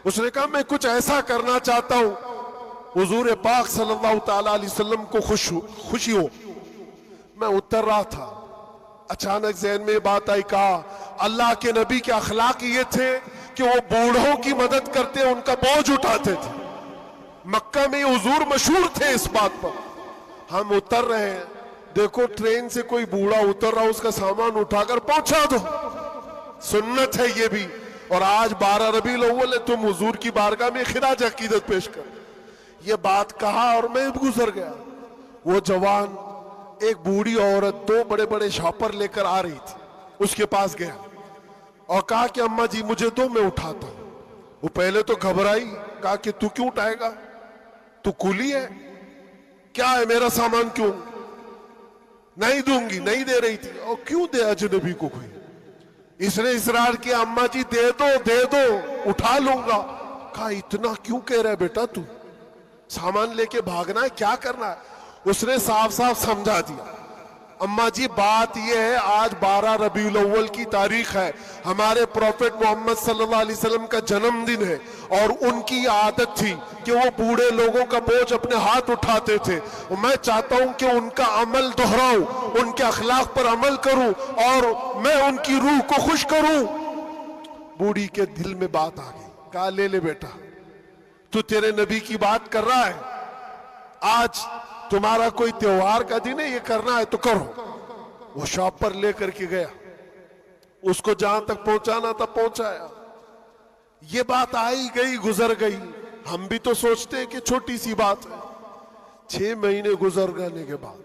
اس نے کہا میں کچھ ایسا کرنا چاہتا ہوں حضور پاک صلی اللہ تعالی علیہ وسلم کو خوشی ہو. میں اتر رہا تھا, اچانک ذہن میں یہ بات آئی, کہا اللہ کے نبی کے اخلاق یہ تھے کہ وہ بوڑھوں کی مدد کرتے, ان کا بوجھ اٹھاتے تھے. مکہ میں حضور مشہور تھے اس بات پر. ہم اتر رہے ہیں, دیکھو ٹرین سے کوئی بوڑھا اتر رہا, اس کا سامان اٹھا کر پہنچا دو, سنت ہے یہ بھی. اور آج 12 ربیع الاول ہے, تم حضور کی بارگاہ میں خراج عقیدت پیش کر. یہ بات کہا اور میں گزر گیا. وہ جوان ایک بوڑھی عورت 2 بڑے بڑے شاپر لے کر آ رہی تھی, اس کے پاس گیا اور کہا کہ اماں جی مجھے دو, میں اٹھاتا ہوں. وہ پہلے تو گھبرائی, کہا کہ تو کیوں اٹھائے گا, تو کولی ہے کیا ہے, میرا سامان کیوں نہیں دوں گی, نہیں دے رہی تھی. اور کیوں دے اجنبی کو کوئی, اس نے اصرار کیا اماں جی دے دو دے دو, اٹھا لوں گا. کہا اتنا کیوں کہہ رہا ہے بیٹا, تو سامان لے کے بھاگنا ہے, کیا کرنا ہے. اس نے صاف صاف سمجھا دیا, اما جی بات یہ ہے آج 12 ربیع الاول کی تاریخ ہے، ہمارے پروفٹ محمد صلی اللہ علیہ وسلم کا جنم دن ہے، اور ان کی عادت تھی کہ وہ بوڑھے لوگوں کا بوجھ اپنے ہاتھ اٹھاتے تھے، میں چاہتا ہوں کہ ان کا عمل دہراؤں، ان کے اخلاق پر عمل کروں اور میں ان کی روح کو خوش کروں۔ بوڑھی کے دل میں بات آ گئی، کہا لے لے بیٹا، تو تیرے نبی کی بات کر رہا ہے، آج تمہارا کوئی تہوار کا دن ہے، یہ کرنا ہے تو کرو۔ وہ شاپ پر لے کر کے گیا، اس کو جہاں تک پہنچانا تھا پہنچایا۔ یہ بات آئی گئی گزر گئی، ہم بھی تو سوچتے ہیں کہ چھوٹی سی بات ہے۔ 6 مہینے گزر جانے کے بعد،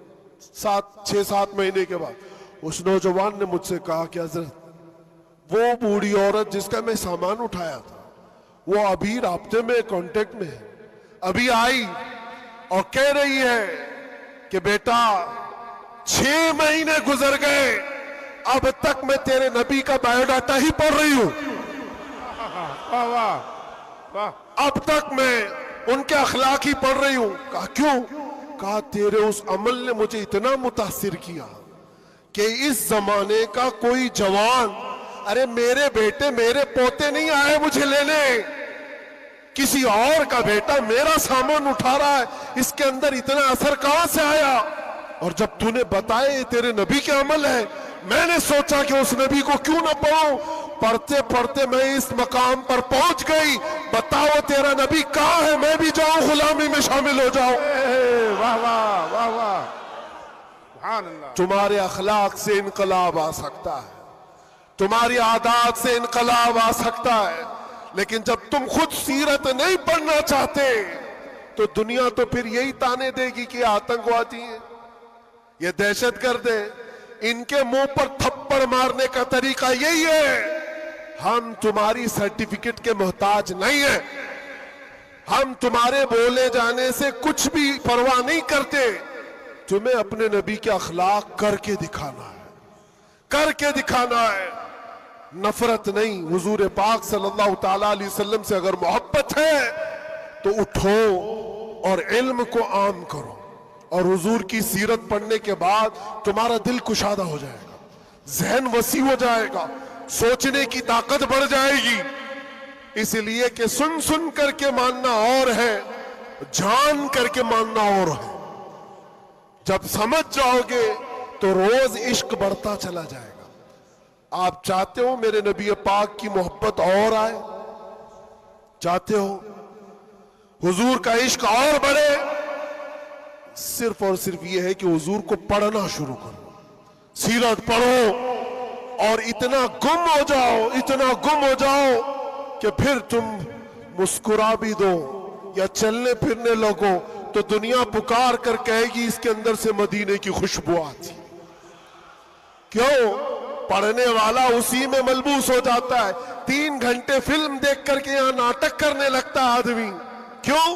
6-7 مہینے کے بعد اس نوجوان نے مجھ سے کہا کہ حضرت وہ بوڑھی عورت جس کا میں سامان اٹھایا تھا وہ ابھی رابطے میں کانٹیکٹ میں ہے، ابھی آئی اور کہہ رہی ہے کہ بیٹا 6 مہینے گزر گئے، اب تک میں تیرے نبی کا بایو ڈاٹا ہی پڑھ رہی ہوں، واہ واہ واہ، اب تک میں ان کے اخلاق ہی پڑھ رہی ہوں۔ کہا کیوں؟ کہا تیرے اس عمل نے مجھے اتنا متاثر کیا کہ اس زمانے کا کوئی جوان، ارے میرے بیٹے میرے پوتے نہیں آئے مجھے لینے، کسی اور کا بیٹا میرا سامان اٹھا رہا ہے، اس کے اندر اتنا اثر کہاں سے آیا؟ اور جب تو نے بتایا یہ تیرے نبی کے عمل ہے، میں نے سوچا کہ اس نبی کو کیوں نہ پڑھوں، پڑھتے پڑھتے میں اس مقام پر پہنچ گئی، بتاؤ تیرا نبی کہاں ہے، میں بھی جاؤں غلامی میں شامل ہو جاؤں۔ واہ واہ واہ واہ، سبحان اللہ۔ تمہارے اخلاق سے انقلاب آ سکتا ہے، تمہاری عادات سے انقلاب آ سکتا ہے، لیکن جب تم خود سیرت نہیں پڑھنا چاہتے تو دنیا تو پھر یہی تانے دے گی کہ آتنکوادی ہیں، یہ دہشت گرد ہیں، ان کے منہ پر تھپڑ مارنے کا طریقہ یہی ہے۔ ہم تمہاری سرٹیفکیٹ کے محتاج نہیں ہیں، ہم تمہارے بولے جانے سے کچھ بھی پرواہ نہیں کرتے، تمہیں اپنے نبی کے اخلاق کر کے دکھانا ہے، کر کے دکھانا ہے، نفرت نہیں۔ حضور پاک صلی اللہ تعالی علیہ وسلم سے اگر محبت ہے تو اٹھو اور علم کو عام کرو، اور حضور کی سیرت پڑھنے کے بعد تمہارا دل کشادہ ہو جائے گا، ذہن وسیع ہو جائے گا، سوچنے کی طاقت بڑھ جائے گی، اس لیے کہ سن سن کر کے ماننا اور ہے، جان کر کے ماننا اور ہے۔ جب سمجھ جاؤ گے تو روز عشق بڑھتا چلا جائے گا۔ آپ چاہتے ہو میرے نبی پاک کی محبت اور آئے؟ چاہتے ہو حضور کا عشق اور بڑھے؟ صرف اور صرف یہ ہے کہ حضور کو پڑھنا شروع کرو، سیرت پڑھو، اور اتنا گم ہو جاؤ، اتنا گم ہو جاؤ کہ پھر تم مسکرا بھی دو یا چلنے پھرنے لگو تو دنیا پکار کر کہے گی اس کے اندر سے مدینے کی خوشبو آتی۔ کیوں؟ پڑھنے والا اسی میں ملبوس ہو جاتا ہے۔ 3 گھنٹے فلم دیکھ کر کے یہاں ناٹک کرنے لگتا ہے آدمی، کیوں؟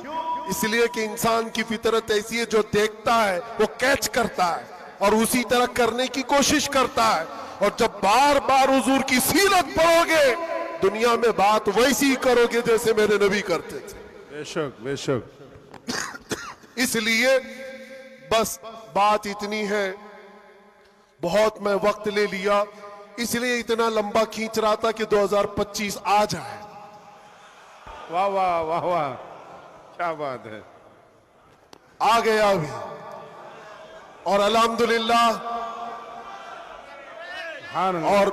اس لیے کہ انسان کی فطرت ایسی ہے، جو دیکھتا ہے وہ کیچ کرتا ہے اور اسی طرح کرنے کی کوشش کرتا ہے، اور جب بار بار حضور کی سیرت پڑھو گے دنیا میں بات ویسی کرو گے جیسے میرے نبی کرتے تھے۔ بے شک بے شک۔ اس لیے بس بات اتنی ہے، بہت میں وقت لے لیا، اس لیے اتنا لمبا کھینچ رہا تھا کہ 2025 آ جائے۔ واہ واہ واہ واہ، کیا بات ہے۔ آ گیا ابھی، اور الحمدللہ، سبحان اللہ۔ اور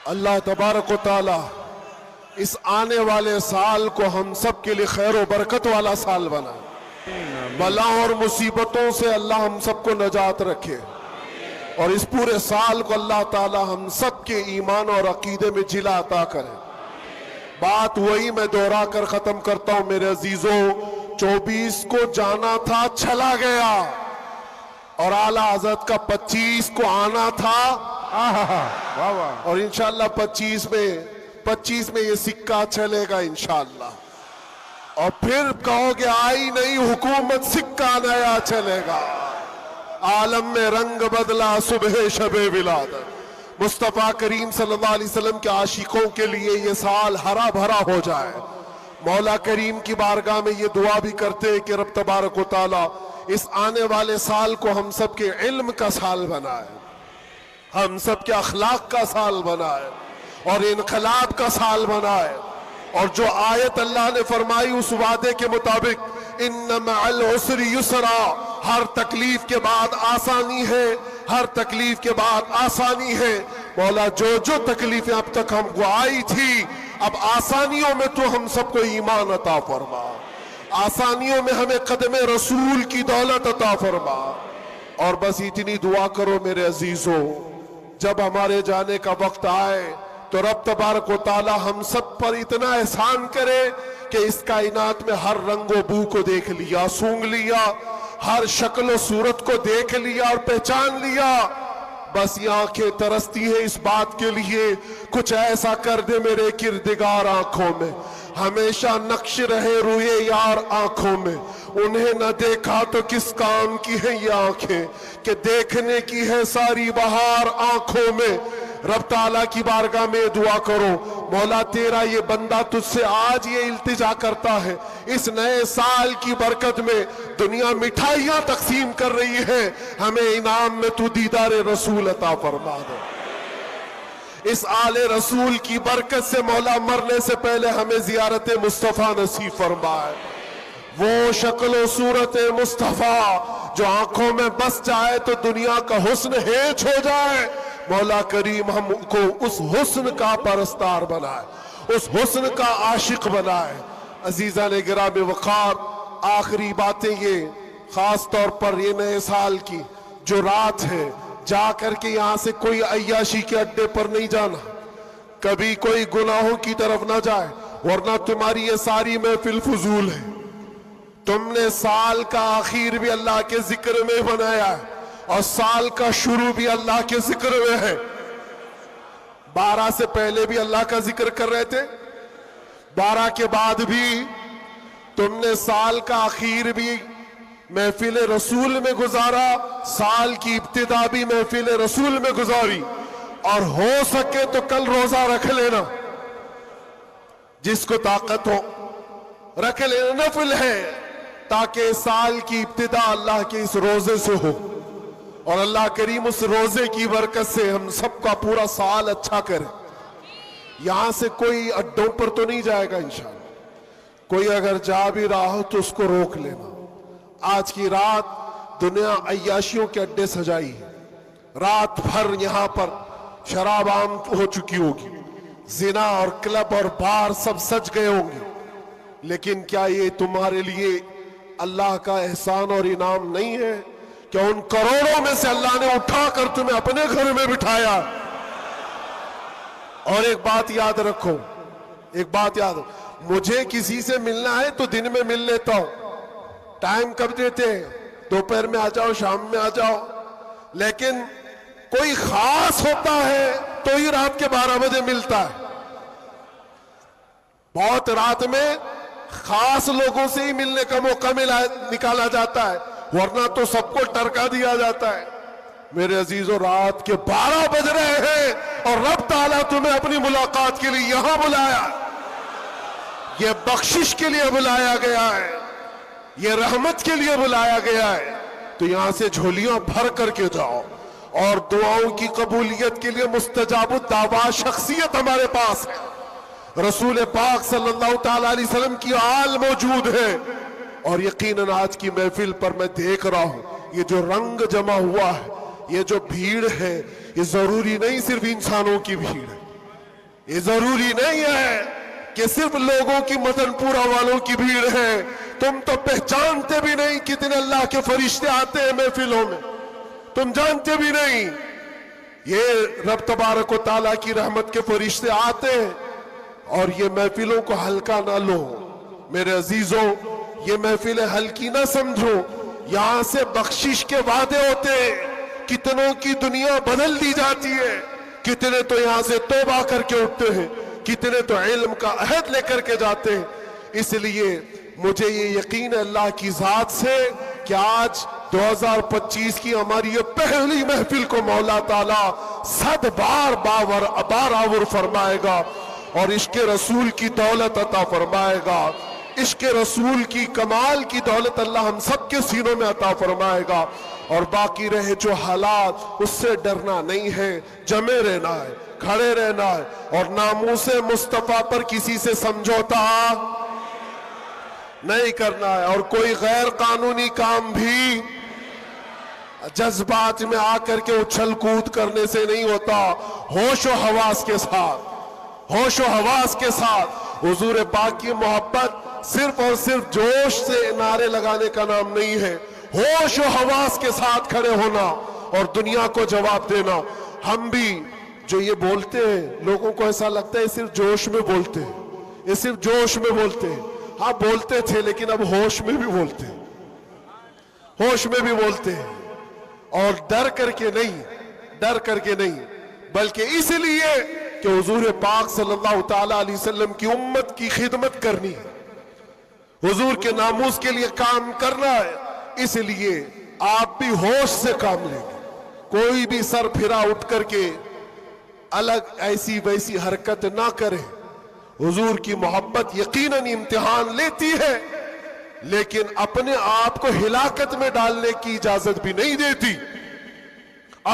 اللہ تبارک و تعالی اس آنے والے سال کو ہم سب کے لیے خیر و برکت والا سال بنائے، بلاؤں اور مصیبتوں سے اللہ ہم سب کو نجات رکھے، اور اس پورے سال کو اللہ تعالی ہم سب کے ایمان اور عقیدے میں جلا عطا کرے۔ بات وہی میں دوہرا کر ختم کرتا ہوں میرے عزیزوں، 24 کو جانا تھا چلا گیا، اور اعلیٰ حضرت کا 25 کو آنا تھا واہ واہ اور انشاءاللہ 25 میں یہ سکہ چلے گا انشاءاللہ. اور پھر کہو گے آئی نہیں حکومت سکہ نیا چلے گا. عالم میں رنگ بدلا صبح شب ولادت. مصطفیٰ کریم صلی اللہ علیہ وسلم کے عاشقوں کے لیے یہ سال ہرا بھرا ہو جائے. مولا کریم کی بارگاہ میں یہ دعا بھی کرتے کہ رب تبارک و تعالی اس آنے والے سال کو ہم سب کے علم کا سال بنائے, ہم سب کے اخلاق کا سال بنائے اور انقلاب کا سال بنائے. اور جو آیت اللہ نے فرمائی اس وعدے کے مطابق ان مع العسر یسرا, ہر تکلیف کے بعد آسانی ہے, ہر تکلیف کے بعد آسانی ہے. مولا جو تکلیفیں اب تک ہم کو آئی تھی اب آسانیوں میں تو ہم سب کو ایمان عطا فرما, آسانیوں میں ہمیں قدم رسول کی دولت عطا فرما. اور بس اتنی دعا کرو میرے عزیزوں, جب ہمارے جانے کا وقت آئے تو رب تبارک و تعالی ہم سب پر اتنا احسان کرے کہ اس کائنات میں ہر رنگ و بو کو دیکھ لیا, سونگ لیا, ہر شکل و صورت کو دیکھ لیا اور پہچان لیا. بس یہ آنکھیں ترستی ہے اس بات کے لیے کچھ ایسا کر دے میرے کردگار آنکھوں میں, ہمیشہ نقش رہے روئے یار آنکھوں میں. انہیں نہ دیکھا تو کس کام کی ہے یہ آنکھیں کہ دیکھنے کی ہے ساری بہار آنکھوں میں. رب تعالیٰ کی بارگاہ میں دعا کرو مولا تیرا یہ بندہ تجھ سے آج یہ التجا کرتا ہے, اس نئے سال کی برکت میں دنیا مٹھائیاں تقسیم کر رہی ہے, ہمیں انعام میں تو دیدار رسول عطا فرما دے. اس آل رسول کی برکت سے مولا مرنے سے پہلے ہمیں زیارت مصطفیٰ نصیب فرمائے. وہ شکل و صورت مصطفیٰ جو آنکھوں میں بس جائے تو دنیا کا حسن ہیچ ہو جائے. مولا کریم ہم کو اس حسن کا پرستار بنائے, اس حسن کا عاشق بنائے. عزیزان گرام وقار, آخری باتیں یہ خاص طور پر یہ نئے سال کی جو رات ہے, جا کر کے یہاں سے کوئی عیاشی کے اڈے پر نہیں جانا, کبھی کوئی گناہوں کی طرف نہ جائے ورنہ تمہاری یہ ساری محفل فضول ہے. تم نے سال کا آخر بھی اللہ کے ذکر میں بنایا ہے اور سال کا شروع بھی اللہ کے ذکر میں ہے. 12 سے پہلے بھی اللہ کا ذکر کر رہے تھے, 12 کے بعد بھی تم نے سال کا آخر بھی محفل رسول میں گزارا, سال کی ابتدا بھی محفل رسول میں گزاری. اور ہو سکے تو کل روزہ رکھ لینا, جس کو طاقت ہو رکھ لینا, نفل ہے, تاکہ سال کی ابتدا اللہ کے اس روزے سے ہو اور اللہ کریم اس روزے کی برکت سے ہم سب کا پورا سال اچھا کرے. یہاں سے کوئی اڈوں پر تو نہیں جائے گا انشاءاللہ, کوئی اگر جا بھی رہا ہو تو اس کو روک لینا. آج کی رات دنیا عیاشیوں کے اڈے سجائی ہے, رات بھر یہاں پر شراب عام ہو چکی ہوگی, زنا اور کلب اور بار سب سج گئے ہوں گے. لیکن کیا یہ تمہارے لیے اللہ کا احسان اور انعام نہیں ہے کہ ان کروڑوں میں سے اللہ نے اٹھا کر تمہیں اپنے گھر میں بٹھایا؟ اور ایک بات یاد رکھو, مجھے کسی سے ملنا ہے تو دن میں مل لیتا ہوں, ٹائم کب دیتے ہیں, دوپہر میں آ جاؤ, شام میں آ جاؤ. لیکن کوئی خاص ہوتا ہے تو ہی رات کے 12 بجے ملتا ہے. بہت رات میں خاص لوگوں سے ہی ملنے کا موقع نکالا جاتا ہے, ورنہ تو سب کو ٹرکا دیا جاتا ہے. میرے عزیزوں, رات کے 12 بج رہے ہیں اور رب تعالیٰ تمہیں اپنی ملاقات کے لیے یہاں بلایا, یہ بخشش کے لیے بلایا گیا ہے, یہ رحمت کے لیے بلایا گیا ہے. تو یہاں سے جھولیاں بھر کر کے جاؤ, اور دعاؤں کی قبولیت کے لیے مستجاب الدعوات شخصیت ہمارے پاس ہے. رسول پاک صلی اللہ تعالیٰ علیہ وسلم کی آل موجود ہے. اور یقیناً آج کی محفل پر میں دیکھ رہا ہوں یہ جو رنگ جمع ہوا ہے, یہ جو بھیڑ ہے, یہ ضروری نہیں صرف انسانوں کی بھیڑ ہے, یہ ضروری نہیں ہے کہ صرف لوگوں کی مدن پورا والوں کی بھیڑ ہے. تم تو پہچانتے بھی نہیں کتنے اللہ کے فرشتے آتے ہیں محفلوں میں, تم جانتے بھی نہیں. یہ رب تبارک و تعالیٰ کی رحمت کے فرشتے آتے ہیں. اور یہ محفلوں کو ہلکا نہ لو میرے عزیزوں, یہ محفل ہلکی نہ سمجھو, یہاں سے بخشش کے وعدے ہوتے ہیں، کتنوں کی دنیا بدل دی جاتی ہے، کتنے تو یہاں سے توبہ کر کے اٹھتے ہیں، کتنے تو علم کا عہد لے کر کے جاتے ہیں۔ اس لیے مجھے یہ یقین ہے اللہ کی ذات سے کہ آج 2025 کی ہماری یہ پہلی محفل کو مولا تعالیٰ 100 بار بارآور فرمائے گا، اور عشق رسول کی دولت عطا فرمائے گا، عشق رسول کی کمال کی دولت اللہ ہم سب کے سینوں میں عطا فرمائے گا۔ اور باقی رہے جو حالات، اس سے ڈرنا نہیں ہے، جمے رہنا ہے، کھڑے رہنا ہے، اور ناموس مصطفیٰ پر کسی سے سمجھوتا نہیں کرنا ہے، اور کوئی غیر قانونی کام بھی جذبات میں آ کر کے اچھل کود کرنے سے نہیں ہوتا، ہوش و حواس کے ساتھ، ہوش و حواس کے ساتھ۔ حضور پاک کی محبت صرف اور صرف جوش سے نعرے لگانے کا نام نہیں ہے، ہوش و حواس کے ساتھ کھڑے ہونا اور دنیا کو جواب دینا۔ ہم بھی جو یہ بولتے ہیں، لوگوں کو ایسا لگتا ہے صرف جوش میں بولتے ہیں، یہ صرف جوش میں بولتے ہیں۔ ہاں بولتے تھے، لیکن اب ہوش میں بھی بولتے ہیں، ہوش میں بھی بولتے ہیں، اور ڈر کر کے نہیں، بلکہ اس لیے کہ حضور پاک صلی اللہ تعالیٰ علیہ وسلم کی امت کی خدمت کرنی ہے، حضور کے ناموس کے لیے کام کرنا ہے۔ اس لیے آپ بھی ہوش سے کام لیں گے، کوئی بھی سر پھرا اٹھ کر کے الگ ایسی ویسی حرکت نہ کریں۔ حضور کی محبت یقیناً امتحان لیتی ہے، لیکن اپنے آپ کو ہلاکت میں ڈالنے کی اجازت بھی نہیں دیتی،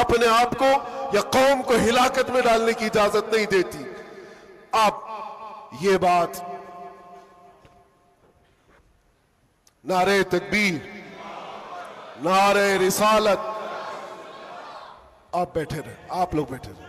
اپنے آپ کو یا قوم کو ہلاکت میں ڈالنے کی اجازت نہیں دیتی۔ اب یہ بات نعرہ تکبیر، نعرہ رسالت، آپ بیٹھے رہے، آپ لوگ بیٹھے رہے۔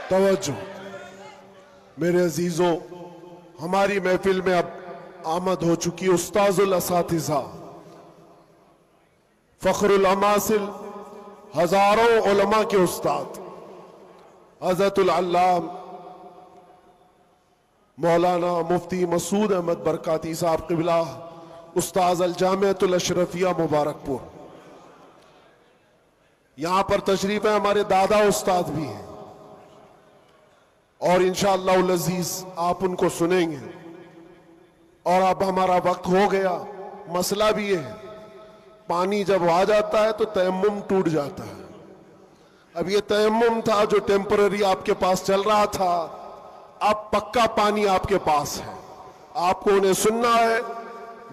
توجہ میرے عزیزوں، ہماری محفل میں اب آمد ہو چکی استاذ الاساتذہ، فخر الاماثل، ہزاروں علماء کے استاد حضرت العلام مولانا مفتی مسعود احمد برکاتی صاحب قبلہ، استاذ الجامعۃ الاشرفیہ مبارک پور۔ یہاں پر تشریف ہے، ہمارے دادا استاد بھی ہیں، اور انشاءاللہ العزیز آپ ان کو سنیں گے۔ اور اب ہمارا وقت ہو گیا۔ مسئلہ بھی یہ ہے، پانی جب آ جاتا ہے تو تیمم ٹوٹ جاتا ہے۔ اب یہ تیمم تھا جو ٹیمپرری آپ کے پاس چل رہا تھا، اب پکا پانی آپ کے پاس ہے، آپ کو انہیں سننا ہے۔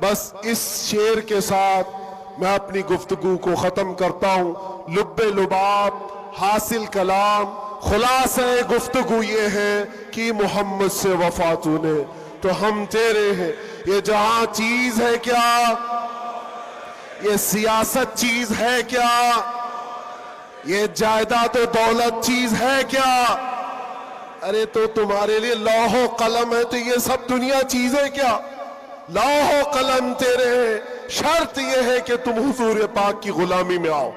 بس اس شعر کے ساتھ میں اپنی گفتگو کو ختم کرتا ہوں۔ لب لباب حاصل کلام، خلاصہ گفتگو یہ ہے کہ محمد سے وفا تو نے تو ہم تیرے ہیں۔ یہ جہاں چیز ہے کیا، یہ سیاست چیز ہے کیا، یہ جائیداد و دولت چیز ہے کیا؟ ارے تو تمہارے لیے لوح و قلم ہے تو یہ سب دنیا چیزیں کیا؟ لوح و قلم تیرے ہیں، شرط یہ ہے کہ تم حضور پاک کی غلامی میں آؤ۔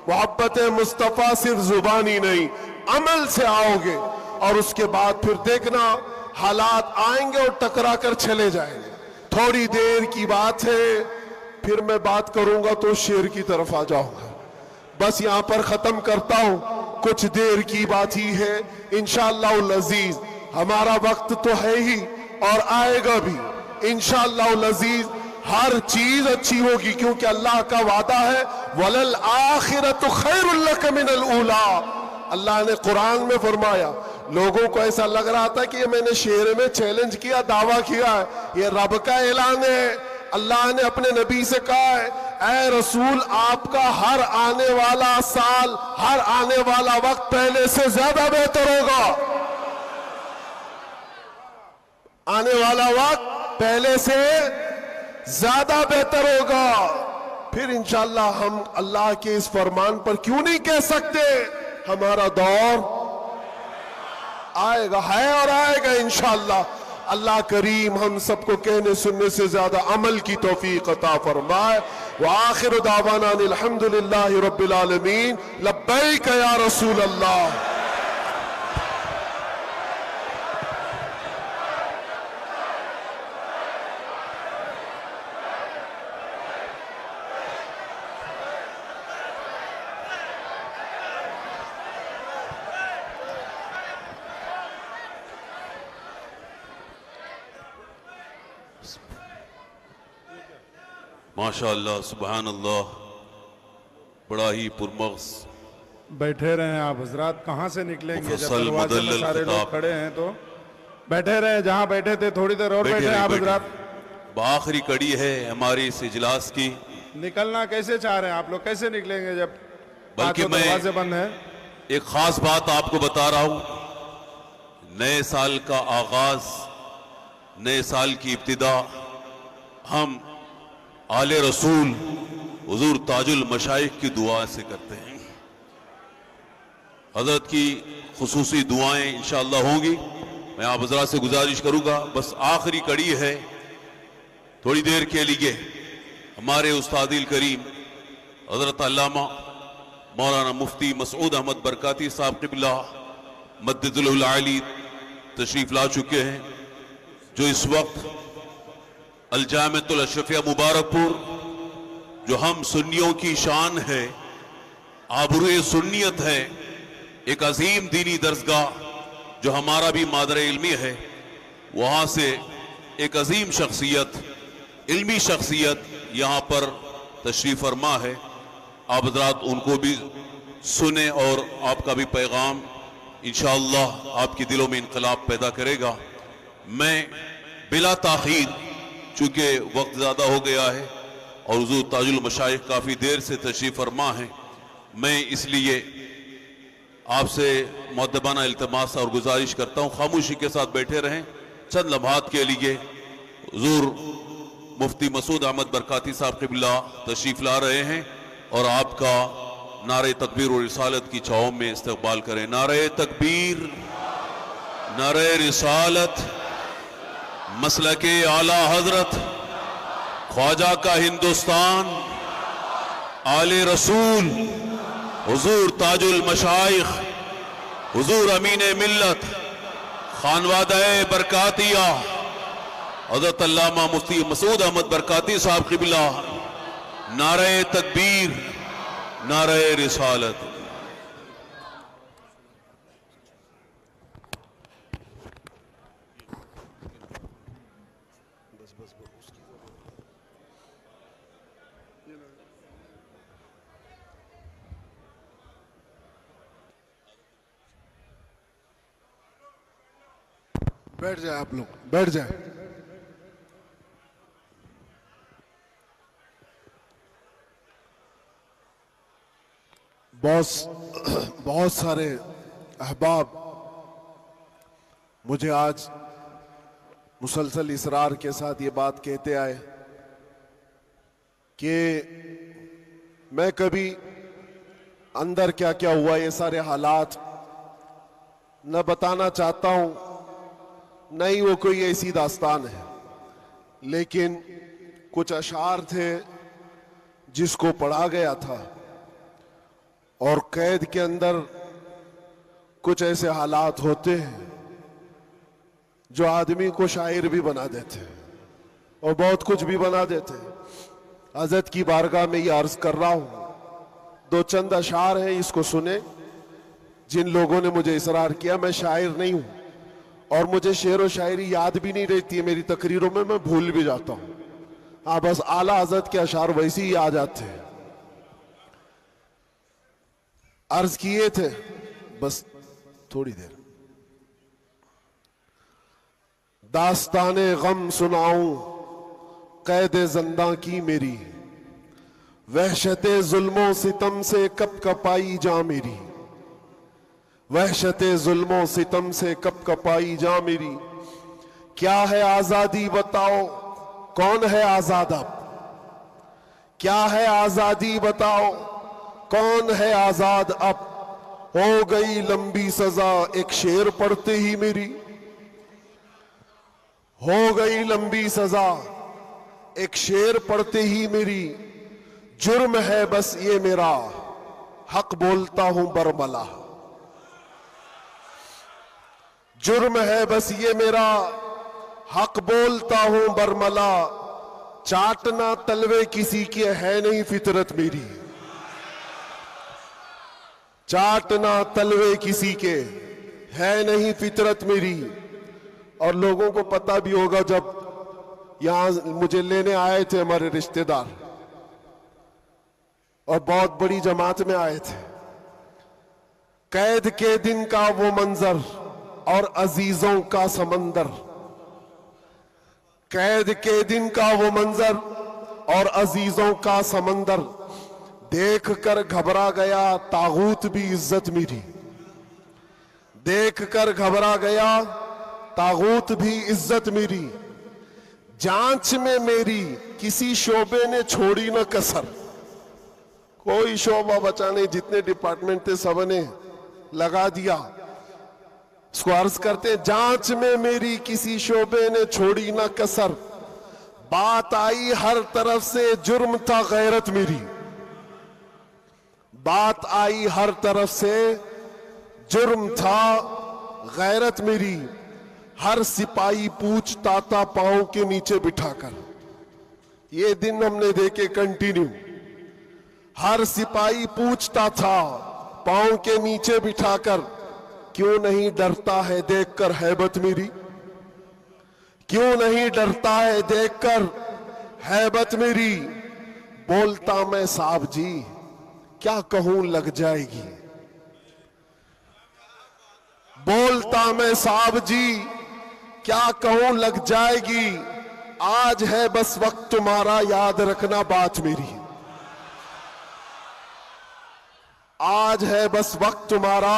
محبت مصطفیٰ صرف زبانی نہیں، عمل سے آؤ گے، اور اس کے بعد پھر دیکھنا حالات آئیں گے اور ٹکرا کر چلے جائیں گے۔ تھوڑی دیر کی بات ہے، پھر میں بات کروں گا تو شعر کی طرف آ جاؤں گا۔ بس یہاں پر ختم کرتا ہوں، کچھ دیر کی بات ہی ہے۔ انشاءاللہ العزیز ہمارا وقت تو ہے ہی اور آئے گا بھی، انشاءاللہ العزیز ہر چیز اچھی ہوگی، کیونکہ اللہ کا وعدہ ہے وَلَلْآخِرَةُ خَيْرٌ لَكَ مِنَ الْأُولَىٰ۔ اللہ نے قرآن میں فرمایا لوگوں کو ایسا لگ رہا تھا کہ یہ میں نے شعر میں چیلنج کیا، دعویٰ کیا ہے، یہ رب کا اعلان ہے۔ اللہ نے اپنے نبی سے کہا ہے اے رسول آپ کا ہر آنے والا سال، ہر آنے والا وقت پہلے سے زیادہ بہتر ہوگا، آنے والا وقت پہلے سے زیادہ بہتر ہوگا۔ پھر انشاءاللہ ہم اللہ کے اس فرمان پر کیوں نہیں کہہ سکتے ہمارا دور آئے گا، ہے اور آئے گا انشاءاللہ۔ اللہ کریم ہم سب کو کہنے سننے سے زیادہ عمل کی توفیق عطا فرمائے۔ وآخر دعوانا الحمدللہ رب العالمین، لبیک یا رسول اللہ۔ ماشاءاللہ، سبحان اللہ، بڑا ہی پرمغز بیٹھے رہیں آپ حضرات، کہاں سے نکلیں گے؟ جب مفصل دروازے میں مدلل سارے لوگ خطاب۔ کھڑے ہیں تو بیٹھے رہیں، جہاں بیٹھے تھے تھوڑی دیر اور بیٹھے آپ حضرات۔ بآخری کڑی ہے ہماری اس اجلاس کی، نکلنا کیسے چاہ رہے ہیں آپ لوگ؟ کیسے نکلیں گے جب بلکہ میں دروازے بند ہیں؟ ایک خاص بات آپ کو بتا رہا ہوں۔ نئے سال کا آغاز، نئے سال کی ابتدا ہم آل رسول حضور تاج المشائخ کی دعا سے کرتے ہیں۔ حضرت کی خصوصی دعائیں انشاءاللہ ہوں گی۔ میں آپ حضرات سے گزارش کروں گا، بس آخری کڑی ہے، تھوڑی دیر کے لیے ہمارے استاد الکریم حضرت علامہ مولانا مفتی مسعود احمد برکاتی صاحب قبلہ مدد العالی تشریف لا چکے ہیں، جو اس وقت الجامعۃ الاشرفیہ مبارک پور، جو ہم سنیوں کی شان ہے، آبروئے سنیت ہے، ایک عظیم دینی درسگاہ جو ہمارا بھی مادر علمی ہے، وہاں سے ایک عظیم شخصیت، علمی شخصیت یہاں پر تشریف فرما ہے۔ آپ حضرات ان کو بھی سنیں اور آپ کا بھی پیغام انشاءاللہ آپ کے دلوں میں انقلاب پیدا کرے گا۔ میں بلا تاخیر، چونکہ وقت زیادہ ہو گیا ہے اور حضور تاج المشائخ کافی دیر سے تشریف فرما ہیں، میں اس لیے آپ سے مؤدبانہ التماس اور گزارش کرتا ہوں خاموشی کے ساتھ بیٹھے رہیں۔ چند لمحات کے لیے حضور مفتی مسعود احمد برکاتی صاحب قبلہ تشریف لا رہے ہیں اور آپ کا نعرہ تکبیر و رسالت کی چھاؤں میں استقبال کریں۔ نعرہ تکبیر، نعرہ رسالت، مسلک اعلیٰ حضرت خواجہ کا ہندوستان، آل رسول حضور تاج المشائخ، حضور امین ملت، خانوادہ برکاتیہ حضرت علامہ مفتی مسعود احمد برکاتی صاحب قبلہ، نعرہ تکبیر، نعرہ رسالت۔ بیٹھ جائیں آپ لوگ، بیٹھ جائیں۔ بہت سارے احباب مجھے آج مسلسل اصرار کے ساتھ یہ بات کہتے آئے کہ میں کبھی اندر کیا کیا ہوا یہ سارے حالات نہ بتانا چاہتا ہوں، نہ ہی وہ کوئی ایسی داستان ہے، لیکن کچھ اشعار تھے جس کو پڑھا گیا تھا، اور قید کے اندر کچھ ایسے حالات ہوتے ہیں جو آدمی کو شاعر بھی بنا دیتے ہیں اور بہت کچھ بھی بنا دیتے ہیں۔ حضرت کی بارگاہ میں یہ عرض کر رہا ہوں، دو چند اشعار ہیں، اس کو سنیں۔ جن لوگوں نے مجھے اصرار کیا، میں شاعر نہیں ہوں اور مجھے شعر و شاعری یاد بھی نہیں رہتی ہے، میری تقریروں میں میں بھول بھی جاتا ہوں، ہاں بس اعلیٰ حضرت کے اشعار ویسے ہی آ جاتے ہیں۔ عرض کیے تھے، بس تھوڑی دیر داستان غم سناؤں قید زنداں کی میری، وحشت ظلم و ستم سے کب کپائی جاں میری، وحشت ظلم و ستم سے کب کپائی جاں میری۔ کیا ہے آزادی بتاؤ، کون ہے آزاد اب؟ کیا ہے آزادی بتاؤ، کون ہے آزاد اب؟ ہو گئی لمبی سزا ایک شعر پڑھتے ہی میری، ہو گئی لمبی سزا ایک شعر پڑھتے ہی میری۔ جرم ہے بس یہ میرا، حق بولتا ہوں برملا، جرم ہے بس یہ میرا، حق بولتا ہوں برملا۔ چاٹنا تلوے کسی کی ہے نہیں فطرت میری، چاٹنا تلوے کسی کے ہے نہیں فطرت میری۔ اور لوگوں کو پتہ بھی ہوگا، جب یہاں مجھے لینے آئے تھے ہمارے رشتہ دار اور بہت بڑی جماعت میں آئے تھے، قید کے دن کا وہ منظر اور عزیزوں کا سمندر، قید کے دن کا وہ منظر اور عزیزوں کا سمندر، دیکھ کر گھبرا گیا طاغوت بھی عزت میری، دیکھ کر گھبرا گیا طاغوت بھی عزت میری۔ جانچ میں میری کسی شعبے نے چھوڑی نہ کسر، کوئی شعبہ بچا نہیں، جتنے ڈپارٹمنٹ تھے سب نے لگا دیا۔ اس کو عرض کرتے، جانچ میں میری کسی شعبے نے چھوڑی نہ کسر، بات آئی ہر طرف سے جرم تھا غیرت میری، بات آئی ہر طرف سے جرم تھا غیرت میری۔ ہر سپاہی پوچھتا تھا پاؤں کے نیچے بٹھا کر، یہ دن ہم نے دیکھے کنٹینیو، ہر سپاہی پوچھتا تھا پاؤں کے نیچے بٹھا کر، کیوں نہیں ڈرتا ہے دیکھ کر ہیبت میری، کیوں نہیں ڈرتا ہے دیکھ کر ہیبت میری۔ بولتا میں صاحب جی کیا کہوں لگ جائے گی، بولتا میں صاحب جی کیا کہوں لگ جائے گی۔ آج ہے بس وقت تمہارا یاد رکھنا بات میری، آج ہے بس وقت تمہارا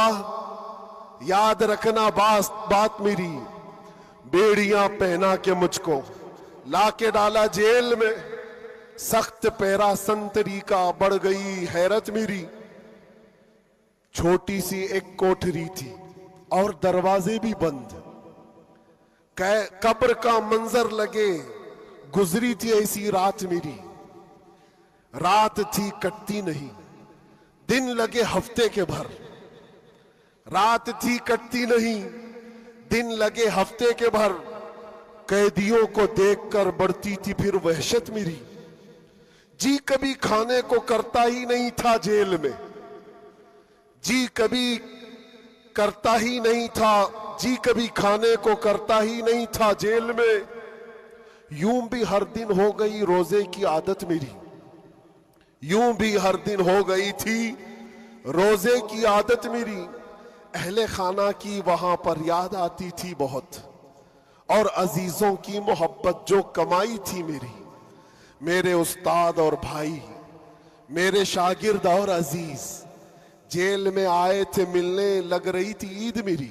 یاد رکھنا بات میری۔ بیڑیاں پہنا کے مجھ کو لا کے ڈالا جیل میں، سخت پیرا سنتری کا بڑھ گئی حیرت میری۔ چھوٹی سی ایک کوٹھری تھی اور دروازے بھی بند، قبر کا منظر لگے گزری تھی ایسی رات میری، رات تھی کٹتی نہیں دن لگے ہفتے کے بھر، رات تھی کٹتی نہیں دن لگے ہفتے کے بھر۔ قیدیوں کو دیکھ کر بڑھتی تھی پھر وحشت میری، جی کبھی کھانے کو کرتا ہی نہیں تھا جیل میں، جی کبھی کرتا ہی نہیں تھا، جی کبھی کھانے کو کرتا ہی نہیں تھا جیل میں۔ یوں بھی ہر دن ہو گئی روزے کی عادت میری، یوں بھی ہر دن ہو گئی تھی روزے کی عادت میری۔ اہل خانہ کی وہاں پر یاد آتی تھی بہت، اور عزیزوں کی محبت جو کمائی تھی میری۔ میرے استاد اور بھائی، میرے شاگرد اور عزیز جیل میں آئے تھے ملنے، لگ رہی تھی عید میری،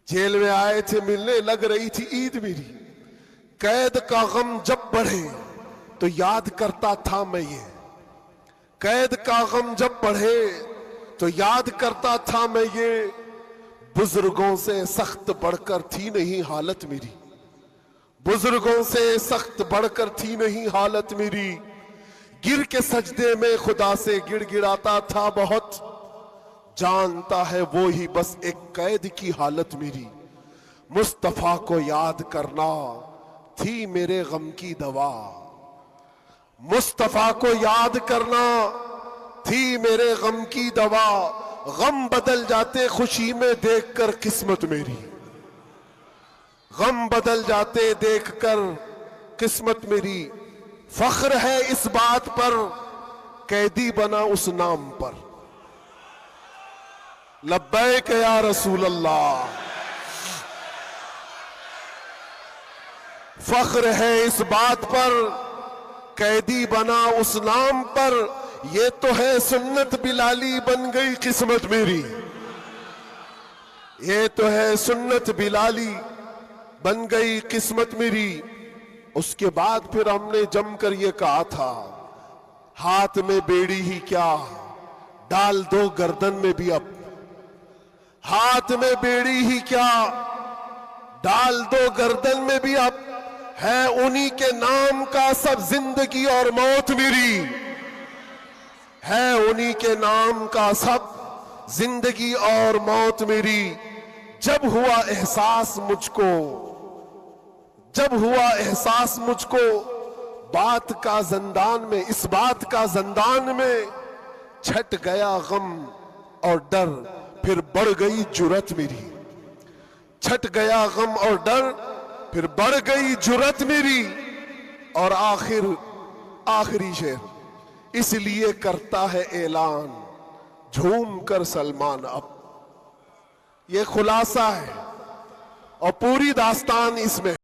جیل میں آئے تھے ملنے لگ رہی تھی عید میری۔ قید کا غم جب بڑھے تو یاد کرتا تھا میں یہ، قید کا غم جب بڑھے تو یاد کرتا تھا میں یہ، بزرگوں سے سخت بڑھ کر تھی نہیں حالت میری، بزرگوں سے سخت بڑھ کر تھی نہیں حالت میری۔ گر کے سجدے میں خدا سے گڑ گڑاتا تھا بہت، جانتا ہے وہی بس ایک قید کی حالت میری۔ مصطفیٰ کو یاد کرنا تھی میرے غم کی دوا، مصطفیٰ کو یاد کرنا تھی میرے غم کی دوا۔ غم بدل جاتے خوشی میں دیکھ کر قسمت میری، غم بدل جاتے دیکھ کر قسمت میری۔ فخر ہے اس بات پر قیدی بنا اس نام پر، لبیک یا رسول اللہ، فخر ہے اس بات پر قیدی بنا اس نام پر یہ تو ہے سنت بلالی بن گئی قسمت میری یہ تو ہے سنت بلالی بن گئی قسمت میری اس کے بعد پھر ہم نے جم کر یہ کہا تھا ہاتھ میں بیڑی ہی کیا ڈال دو گردن میں بھی اب ہاتھ میں بیڑی ہی کیا ڈال دو گردن میں بھی اب ہے انہی کے نام کا سب زندگی اور موت میری ہے انہی کے نام کا سب زندگی اور موت میری جب ہوا احساس مجھ کو بات کا زندان میں اس بات کا زندان میں چھٹ گیا غم اور ڈر پھر بڑھ گئی جرت میری چھٹ گیا غم اور ڈر پھر بڑھ گئی جرت میری اور آخری شعر اس لیے کرتا ہے اعلان جھوم کر سلمان اب یہ خلاصہ ہے اور پوری داستان اس میں